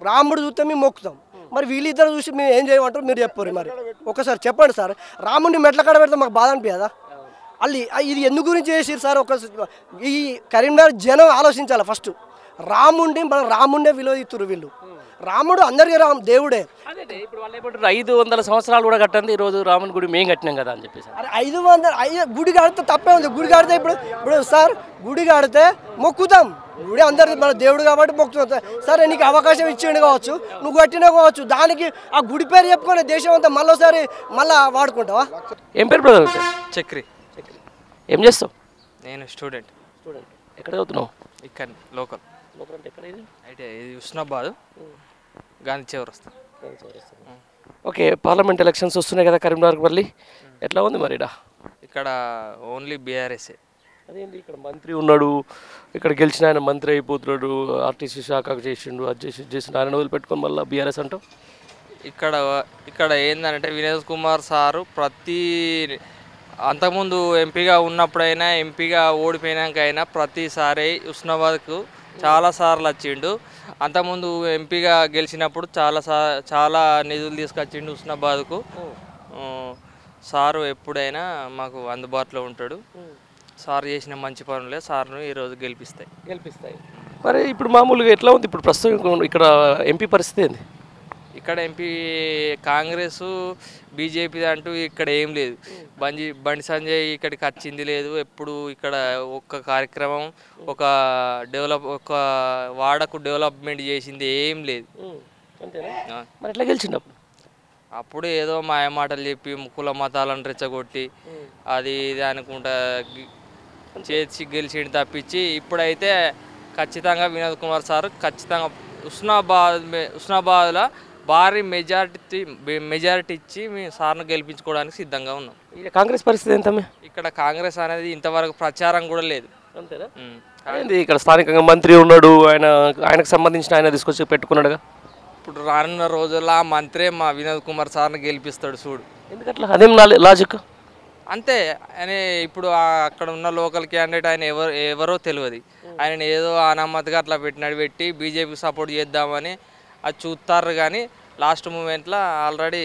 రాముడు చూస్తే మేము మొక్కుతాం. మరి వీళ్ళిద్దరు చూసి మేము ఏం చేయమంటారు మీరు చెప్పరు. మరి ఒకసారి చెప్పండి సార్. రాముడిని మెట్ల కాడ పెడితే మాకు బాధ అనిపించదా? ఇది ఎందుకు గురించి చేసిరు సార్? ఈ కరీంనగర్ జనం ఆలోచించాలి ఫస్ట్. రాముడినే విలువ వీళ్ళు. రాముడు అందరికీ దేవుడే. అదే ఇప్పుడు వాళ్ళు ఏమంటారు 500 సంవత్సరాలు కూడా కట్టండి ఈరోజు రాముని గుడి మేము కట్టినాం కదా అని చెప్పేసి. అరే 500 గుడి కడితే తప్పే ఉంది. గుడి కడితే ఇప్పుడు సార్ గుడి కడితే మొక్కుతాం. గుడి అందరి మన దేవుడు కాబట్టి మొక్కుతాం. సరే నీకు అవకాశం ఇచ్చిండు కావచ్చు, నువ్వు కట్టినా కావచ్చు. దానికి ఆ గుడి పేరు చెప్పుకొని దేశం అంతా మళ్ళీ వాడుకుంటావా? ఏం పేరు బ్రదర్? చక్రి. ఏం చేస్తావు? నేను స్టూడెంట్. ఎక్కడ చదువుతున్నావు? ఇక్కడ లోకల్ అంటే ఎక్కడ అయితే ఇది హుస్నాబాద్ గాంధీ చౌరస్తా. ఓకే, పార్లమెంట్ ఎలక్షన్స్ వస్తున్నాయి కదా కరీంనగర్కి. మళ్ళీ ఎట్లా ఉంది మరి ఇక్కడ ఓన్లీ బీఆర్ఎస్ఏ. అదేంటి ఇక్కడ మంత్రి ఉన్నాడు, ఇక్కడ గెలిచిన ఆయన మంత్రి అయిపోతున్నాడు, ఆర్టీసీ శాఖకు చేసిండు, అది చేసిండు, ఆయన వదిలిపెట్టుకొని మళ్ళీ బీఆర్ఎస్ అంటావు. ఇక్కడ ఏంటంటే వినోద్ కుమార్ సారు అంతకుముందు ఎంపీగా ఉన్నప్పుడైనా ఎంపీగా ఓడిపోయినాకైనా ప్రతిసారి హుస్నాబాద్కు చాలాసార్లు వచ్చిండు. అంతకుముందు ఎంపీగా గెలిచినప్పుడు చాలా నిధులు తీసుకొచ్చిండు హుస్నాబాద్కు. సారు ఎప్పుడైనా మాకు అందుబాటులో ఉంటాడు. సార్ చేసిన మంచి పనులే సార్ను ఈరోజు గెలిపిస్తాయి. మరి ఇప్పుడు మామూలుగా ఎట్లా ఉంది ఇప్పుడు ప్రస్తుతం ఇక్కడ ఎంపీ పరిస్థితి ఏంది? ఇక్కడ ఎంపీ కాంగ్రెస్ బీజేపీ అంటూ ఇక్కడ ఏం లేదు. బండి సంజయ్ ఇక్కడికి వచ్చింది లేదు. ఎప్పుడు ఇక్కడ ఒక్క కార్యక్రమం ఒక వాడకు డెవలప్మెంట్ చేసింది ఏం లేదు. మరి ఎట్లా గెలిచిండు? అప్పుడు ఏదో మాయమాటలు చెప్పి కుల మతాలను రెచ్చగొట్టి అది ఇది అనుకుంటా చేసి గెలిచిండు తప్పించి ఇప్పుడైతే ఖచ్చితంగా వినోద్ కుమార్ సార్ ఖచ్చితంగా హుస్నాబాద్లో భారీ మెజారిటీ ఇచ్చి మేము సార్ను గెలిపించుకోవడానికి సిద్ధంగా ఉన్నాం. కాంగ్రెస్ పరిస్థితి ఎంత? ఇక్కడ కాంగ్రెస్ అనేది ఇంతవరకు ప్రచారం కూడా లేదు. అంతేనా? ఇక్కడ స్థానికంగా మంత్రి ఉన్నాడు, ఆయనకు సంబంధించిన ఆయన తీసుకొచ్చి పెట్టుకున్నాడుగా. ఇప్పుడు రానున్న రోజుల్లో ఆ మంత్రే మా వినోద్ కుమార్ సార్ని గెలిపిస్తాడు చూడు. ఎందుకట్లా? అదేం లాజిక్ అంతే. ఆయన ఇప్పుడు అక్కడ ఉన్న లోకల్ క్యాండిడేట్ ఆయన ఎవరో తెలియదు. ఆయన ఏదో అనామతిగా అట్లా పెట్టి బీజేపీకి సపోర్ట్ చేద్దామని అది చూస్తారు. కానీ లాస్ట్ మూమెంట్లో ఆల్రెడీ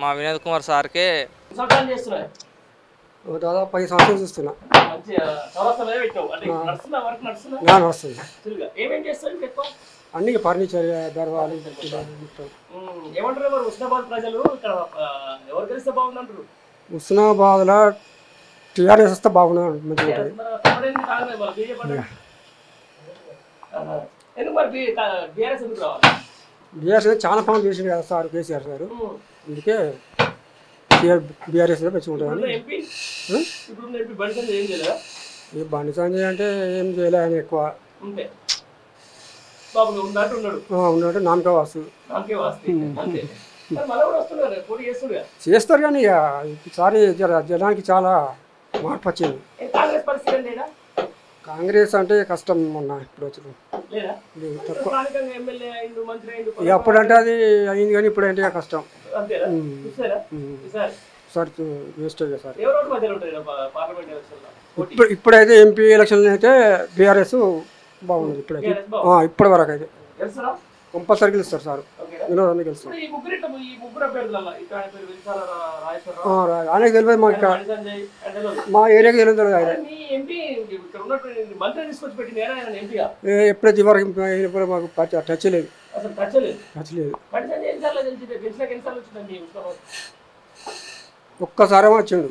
మా వినోద్ కుమార్ సార్కే దాదాపు 10 సంవత్సరాలు చూస్తున్నా. అన్ని ఫర్నిచర్ దర్వాలు హుస్నాబాద్లో టీఆర్ఎస్ వస్తే బాగున్నాడు, మంచిగా ఉంటుంది. బీఆర్ఎస్ చాలా పనులు చేసింది కదా సార్ కేసీఆర్ సార్, అందుకే బీఆర్ఎస్లో పెంచుకుంటాను. ఈ బండి సంజయ్ అంటే ఏం చేయలే, ఆయన ఎక్కువ ఉన్నాడు నామకే వాసు చేస్తారు. కానీ ఈసారి జనానికి చాలా మార్పు వచ్చింది. కాంగ్రెస్ అంటే కష్టం మొన్న ఇప్పుడు వచ్చిన తక్కువ. అప్పుడంటే అది అయింది కానీ ఇప్పుడంటే కష్టం. Sir waste sir. ఇప్పుడైతే ఎంపీ ఎలక్షన్ అయితే బీఆర్ఎస్ బాగుంది. ఇప్పటి వరకు అయితే కంపల్సరీ గెలుస్తారు సార్. వినోదాన్ని గెలుస్తారు. ఆయనకు తెలియదు, మాకు మా ఏరియాకి తెలియదు ఆయన. ఎప్పుడైతే వరకు మాకు టచ్ లేదు. ఒక్కసారేమో వచ్చిండు,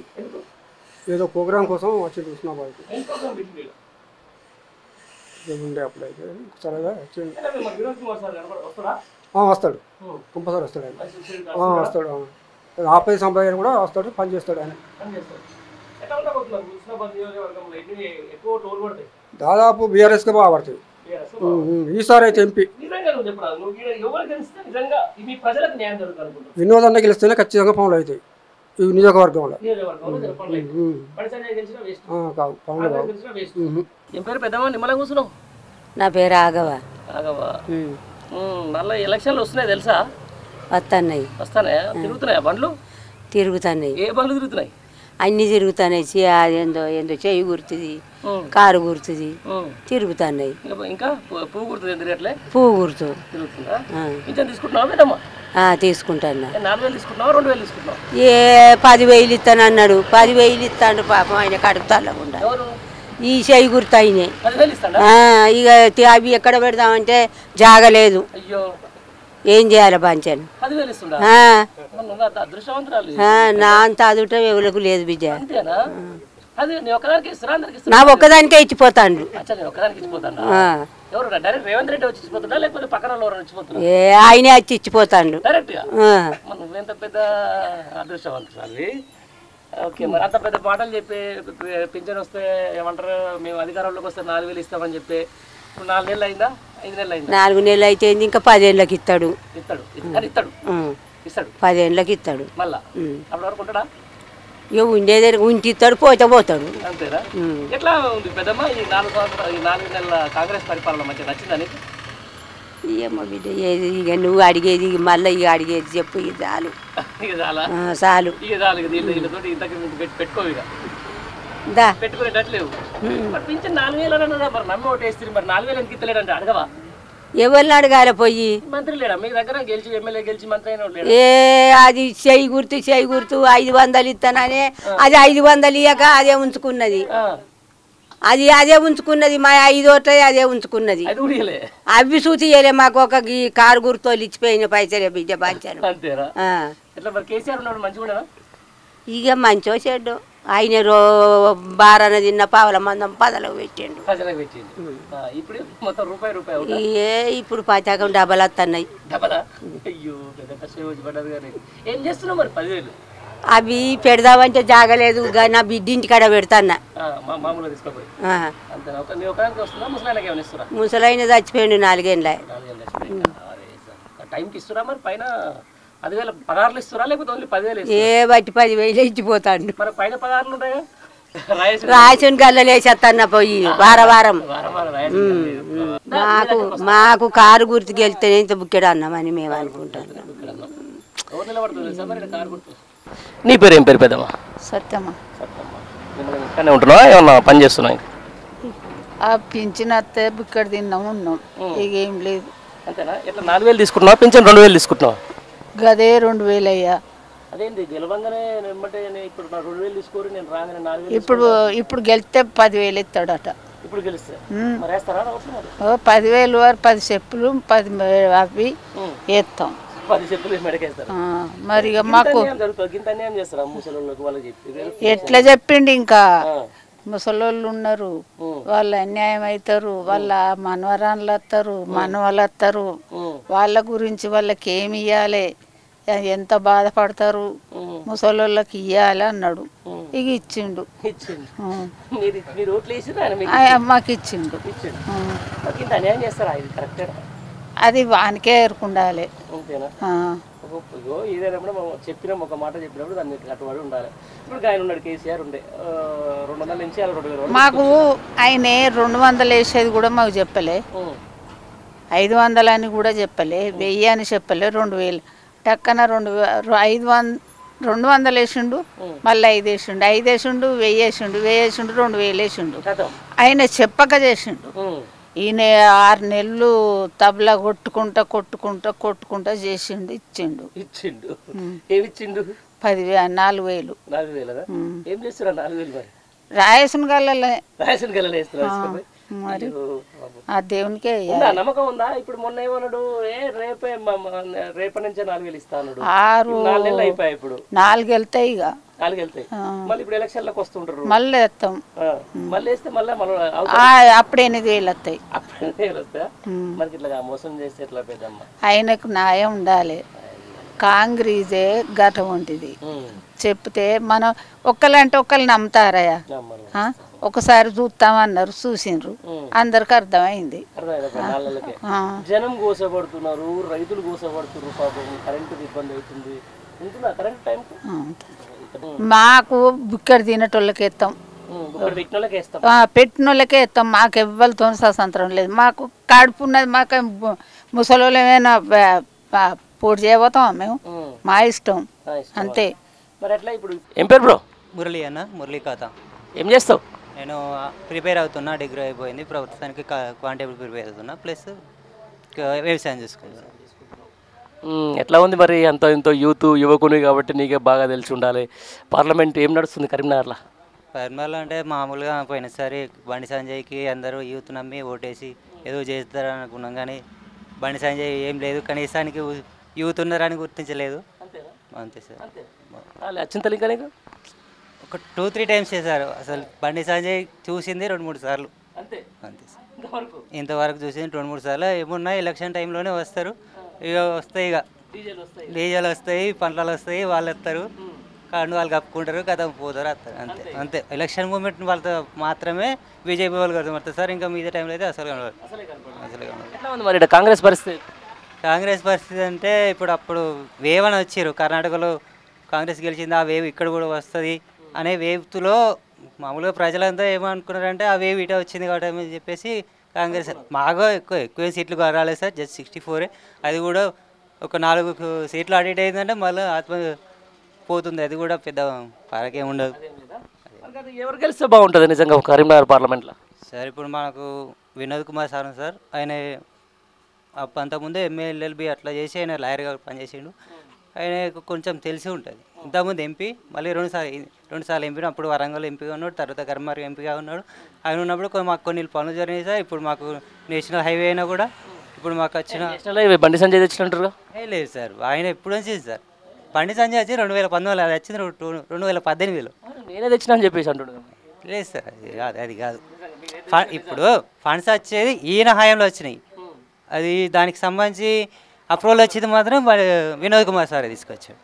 ఏదో ప్రోగ్రామ్ కోసం వచ్చిండు హుస్నాబాద్కి. ఉండే అప్పుడైతే సరగా వచ్చిండు. వస్తాడు, కంపల్సరీ వస్తాడు ఆయన. వస్తాడు, ఆపై సంపాదన కూడా వస్తాడు, పని చేస్తాడు ఆయన. దాదాపు బీఆర్ఎస్కే బాగా పడుతుంది. ఈసారి అయితే ఎంపీ వినోదన్న గెలిస్తేనే ఖచ్చితంగా పనులు అవుతాయి ఈ నియోజకవర్గంలో. కావు పనులు కావు. ఏం పేరు పెద్దమ్మ నిమ్మలం కూర్చున్నావు? నా పేరు ఆగవ. మళ్ళీ ఎలక్షన్లు వస్తున్నాయి తెలుసా? వస్తున్నాయి. వస్తానాయా? తిరుగుతున్నాయా బండ్లు? తిరుగుతున్నాయి. ఏ బండ్లు తిరుగుతున్నాయి? అన్ని తిరుగుతున్నాయి. ఏందో ఏందో చెయ్యి గుర్తుంది, కారు గుర్తుంది, తిరుగుతున్నాయి. ఇంకా పువ్వు గుర్తుంది తిరగట్లే? పువ్వు గుర్తు తిరుగుతుందా? పింఛన్ తీసుకుంటున్నావా మేడమ్మా? తీసుకుంటాను. 4,000 తీసుకుంటున్నావా 2,000 తీసుకుంటున్నావు? 10,000 ఇస్తాను అన్నాడు. 10,000 ఇస్తాడు పాపం. ఆయన కడుపు తల్లకుండా ఈ చెయ్యి గుర్తు అయినాయి. ఇక అవి ఎక్కడ పెడదామంటే జాగలేదు. ఏం చేయాలి పంచాను? నా అంత అదుట ఎవరికి లేదు బిడ్డ. నా ఒక్కదానికే ఇచ్చిపోతాడు. ఆయనే వచ్చి ఇచ్చిపోతాడు. ఓకే, మరి అంత పెద్ద మాటలు చెప్పి పింఛన్ వస్తే ఏమంటారు, మేము అధికారంలోకి వస్తే 4,000 ఇస్తామని చెప్పి ఇప్పుడు 4 నెలలు అయిందా? 5 నెలలు అయిందా? 4 నెలలు అయితే ఇంకా 10 ఏళ్ళకి ఇస్తాడు. ఇస్తాడు 10 ఏళ్ళకి ఇస్తాడు. మళ్ళా అప్పటి వరకు ఉంటాడా? ఇక ఉండేదే ఉంచి ఇస్తాడు, పోతే పోతాడు. అంతేనా? ఎట్లా ఉంది పెద్దమ్మ ఈ 4 నెలల కాంగ్రెస్ పరిపాలన మంచిగా నచ్చిందా నీకు? ఏమో బిడ్డ, ఏది ఇక నువ్వు అడిగేది మళ్ళీ ఇక అడిగేది చెప్పు. ఇక చాలు. చాలు. పెట్టుకో ఇక దా పెట్టుకునేటట్లేవు. మరి పింఛన్ 4,000 అన్నదా? మరి నమ్మి ఓటేస్తుంది. మరి 4,000 ఎందుకు ఇస్తలేడంటే అడగవా? ఎవరిని అడగాలి పోయి? మంత్రి లేడా మీ దగ్గర? గెలిచి ఎమ్మెల్యే గెలిచి మంత్రి అయిన అది చెయ్యి గుర్తు 500 ఇస్తాననే అది 500 ఇయ్యక అదే ఉంచుకున్నది. అదే ఉంచుకున్నది. మా 5 ఓట్లే అదే ఉంచుకున్నది. అవి చూతియలే మాకు. ఒక కారు గుర్తోళ్ళు ఇచ్చిపోయిన పైసలే బిడ్డ పంచాను. ఇక మంచో చెడ్డు ఆయన బారన తిన్న పావుల మందం పదలకు పెట్టిండు. ఇప్పుడు పతాకం డబల్ వస్తున్నాయి. అవి పెడదామంటే జాగలేదు. నా బిడ్డింటి కాడ పెడతాన్నా. ముసలైన చచ్చిపోయిండు 4 ఏళ్ళ. ఏ బట్టి 10,000 ఇచ్చిపోతాడు. రాసిన గల్లలు వేసేస్తాన్న పోయి వారం. మాకు కారు గుర్తుకు వెళ్తేనే ఇంత బుక్కెడు అన్నామని మేము అనుకుంటాం. నీ పేరు ఏం పేరు పెద్దమ్మా? సత్యమ్మా. ఉంటున్నావా ఏమన్నా పని చేస్తున్నావు? పింఛన్ వస్తే బుక్కడ తిన్నాం ఉన్నాం. ఇక ఏం లేదు. అంతేనా? ఇట్లా 4,000 తీసుకుంటున్నావా? పింఛన్ 2,000 తీసుకుంటున్నావా? గదే 2,000 అయ్యా. అదేంటి గెలవంగానే ఇప్పుడు 2,000 తీసుకోరు, నేను రాగానే 4,000. ఇప్పుడు గెలిస్తే 10,000 ఇస్తాడట. ఇప్పుడు గెలిస్తే 10,000 వారు 10 చెప్పులు 10 అవి వేస్తాం. 10 చెప్పులు మెడకేస్తారు. మరి మాకు ఎట్లా చెప్పిండు? ఇంకా ముసలోళ్ళు ఉన్నారు, వాళ్ళు అన్యాయం అవుతారు. వాళ్ళ మనవరాళ్ళు వస్తారు, మనవాళ్ళు వస్తారు. వాళ్ళ గురించి వాళ్ళకి ఏమి ఇవ్వాలి, ఎంత బాధపడతారు, ముసలోళ్ళకి ఇవ్వాలి అన్నాడు. ఇక ఇచ్చిండు. మాకు ఇచ్చిండు. అది వానికే ఎరుకుండాలి. ఏదైనా చెప్పినాం, ఒక మాట చెప్పినప్పుడు దాన్ని కట్టుబడి ఉండాలి. ఇప్పుడు ఆయన ఉన్నాడు కేసీఆర్ ఉండే 200 నుంచి 2,000. మాకు ఆయన 200 వేసేది కూడా మాకు చెప్పలే, 500 అని కూడా చెప్పలే, 1000 అని చెప్పలే, 2,000 టక్కన 200 వేసిండు, మళ్ళీ 5 వేసిండు, 5 వేసిండు, 1000 వేసిండు, 1000 వేసిండు, 2,000 వేసిండు. ఆయన చెప్పక చేసిండు. ఈయన 6 నెలలు తబలా కొట్టుకుంటా చేసిండు. ఇచ్చిండు. ఏమిచ్చిండు? 4,000. ఏం చేస్తున్నారు 4,000? రాయసిన గల్లలే. మరి ఆ దేవునికే నమ్మకం ఉందా? ఇప్పుడు మొన్న ఏమన్నాడు, రేపటి నుంచే 4,000 ఇస్తాడు. 4 నెలలు అయిపోయాయి. ఇప్పుడు 4 వెళ్తాయి. ఇక 4 వెళ్తాయి. మళ్ళీ ఇప్పుడు ఎలక్షన్లకు వస్తుంటారు. మళ్ళీ వేస్తాం. మళ్ళీ వేస్తే మళ్ళీ అప్పుడు 8,000 వస్తాయి. మనకి ఇట్లా మోసం చేస్తే ఎట్లా పెద్దమ్మ? ఆయనకు న్యాయం ఉండాలి. కాంగ్రెసే ఘటం ఉంటుంది. చెప్తే మనం ఒక్కలంటే ఒక్కరు నమ్ముతారయ్యా. ఒకసారి చూస్తామన్నారు, చూసిండ్రు, అందరికి అర్థమైంది. జనం గోసపడుతున్నారు, రైతులు గోసపడుతున్నారు, పాపం కరెంటు ఇబ్బంది అవుతుంది. కరెంట్ టైం మాకు ఇక్కడ తినేటోళ్ళకి ఎత్తాం, పెట్టిన వాళ్ళకే ఎత్తాం. మాకు ఎవ్వరితో స్వతంత్రం లేదు. మాకు కడుపు ఉన్నది, మాకు ముసలోళ్ళు ఏమైనా పోటీ చేయబోతాం మేము, మా ఇష్టం అంతే. మరి అట్లా ఇప్పుడు ఏం పేరు బ్రో? మురళి అన్న, మురళి ఖాతా. ఏం చేస్తావు? నేను ప్రిపేర్ అవుతున్నా, డిగ్రీ అయిపోయింది, ప్రస్తుతానికి కానిటేబుల్ ప్రిపేర్ అవుతున్నా, ప్లస్ వ్యవసాయం చేసుకుంటున్నా. ఎట్లా ఉంది మరి? అంత ఇంతో యువకుని కాబట్టి నీకే బాగా తెలిసి ఉండాలి. పార్లమెంట్ ఏం నడుస్తుంది కరీంనగర్లో? కరీంనగర్లో అంటే మామూలుగా పోయినసారి బండి సంజయ్కి అందరూ యూత్ నమ్మి ఓటేసి ఏదో చేస్తారని అనుకున్నాం, కానీ బండి సంజయ్ ఏం లేదు, కనీసానికి యూత్ ఉన్నారని గుర్తించలేదు. అంతే సార్. వచ్చింది ఇంకా నీకు ఒక 2-3 టైమ్స్ చేశారు. అసలు బండి సంజయ్ చూసింది 2-3 సార్లు అంతే సార్. ఇంతవరకు చూసింది 2-3 సార్లు. ఏమున్నా ఎలక్షన్ టైంలోనే వస్తారు, ఇక వస్తాయి, ఇక డీజేలు వస్తాయి, పంటలు వస్తాయి, వాళ్ళు వస్తారు, కాండు వాళ్ళు కప్పుకుంటారు, కథ పోతారు, వస్తారు, అంతే అంతే. ఎలక్షన్ మూమెంట్ వాళ్ళతో మాత్రమే బీజేపీ వాళ్ళు కడుతున్నారు సార్. ఇంకా మిగతా టైంలో అయితే అసలు కనబడదు. మరి కాంగ్రెస్ పరిస్థితి? కాంగ్రెస్ పరిస్థితి అంటే ఇప్పుడు అప్పుడు వేవ్ అని వచ్చారు, కర్ణాటకలో కాంగ్రెస్ గెలిచింది, ఆ వేవ్ ఇక్కడ కూడా వస్తుంది అనే వేవ్లో మామూలుగా ప్రజలంతా ఏమనుకున్నారంటే ఆ వేవ్ ఇటే వచ్చింది కాబట్టి అని చెప్పేసి కాంగ్రెస్ బాగా ఎక్కువ సీట్లు రాలేదు సార్, జస్ట్ 64. అది కూడా ఒక 4 సీట్లు అటు ఇటు అయిందంటే మళ్ళీ ఆత్మ పోతుంది, అది కూడా పెద్ద పారకేం ఉండదు. ఎవరు గెలిస్తే బాగుంటుంది నిజంగా కరీంనగర్ పార్లమెంట్లో? సార్ ఇప్పుడు మనకు వినోద్ కుమార్ సార్ సార్, ఆయన అంతకుముందు MLLB అట్లా చేసి ఆయన లాయర్గా పనిచేసిండు, ఆయన కొంచెం తెలిసి ఉంటుంది. ఇంతకుముందు ఎంపీ, మళ్ళీ 2 సార్లు ఎంపీ, అప్పుడు వరంగల్ ఎంపీగా ఉన్నాడు, తర్వాత కరీంనగర్ ఎంపీగా ఉన్నాడు. ఆయన ఉన్నప్పుడు మాకు కొన్ని పనులు జరిగినాయి సార్. ఇప్పుడు మాకు నేషనల్ హైవే అయినా కూడా ఇప్పుడు మాకు వచ్చిన నేషనల్ హైవే బండి సంజయ్ తెచ్చినట్టు లేదు సార్. ఆయన ఎప్పుడు వచ్చింది సార్, బండి సంజయ్ వచ్చి 2019, అది వచ్చింది 2018లో. నేనే తెచ్చినా అని చెప్పేసి అంటున్నాడు. లేదు సార్, అది కాదు. ఇప్పుడు ఫండ్స్ వచ్చేది ఈయన హయాంలో వచ్చినాయి, అది దానికి సంబంధించి అప్రూవల్ వచ్చేది మాత్రం వినోద్ కుమార్ సార్ తీసుకొచ్చాడు.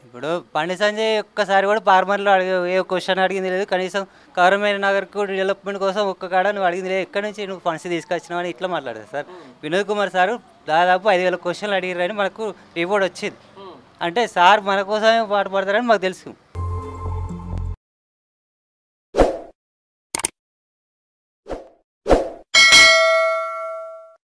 ఇప్పుడు బండి సంజయ్ ఒక్కసారి కూడా ఫార్మర్లో ఏ క్వశ్చన్ అడిగింది లేదు, కనీసం గవర్నమెంట్ నగర్కు డెవలప్మెంట్ కోసం ఒక్క కాడ నువ్వు అడిగింది లేదు, ఎక్కడి నుంచి నువ్వు ఫండ్స్ తీసుకొచ్చినావు అని ఇట్లా మాట్లాడతారు సార్. వినోద్ కుమార్ సార్ దాదాపు 5,000 క్వశ్చన్లు అడిగారని మనకు రిపోర్ట్ వచ్చింది. అంటే సార్ మన కోసమే పాటుపడతారని మాకు తెలుసు.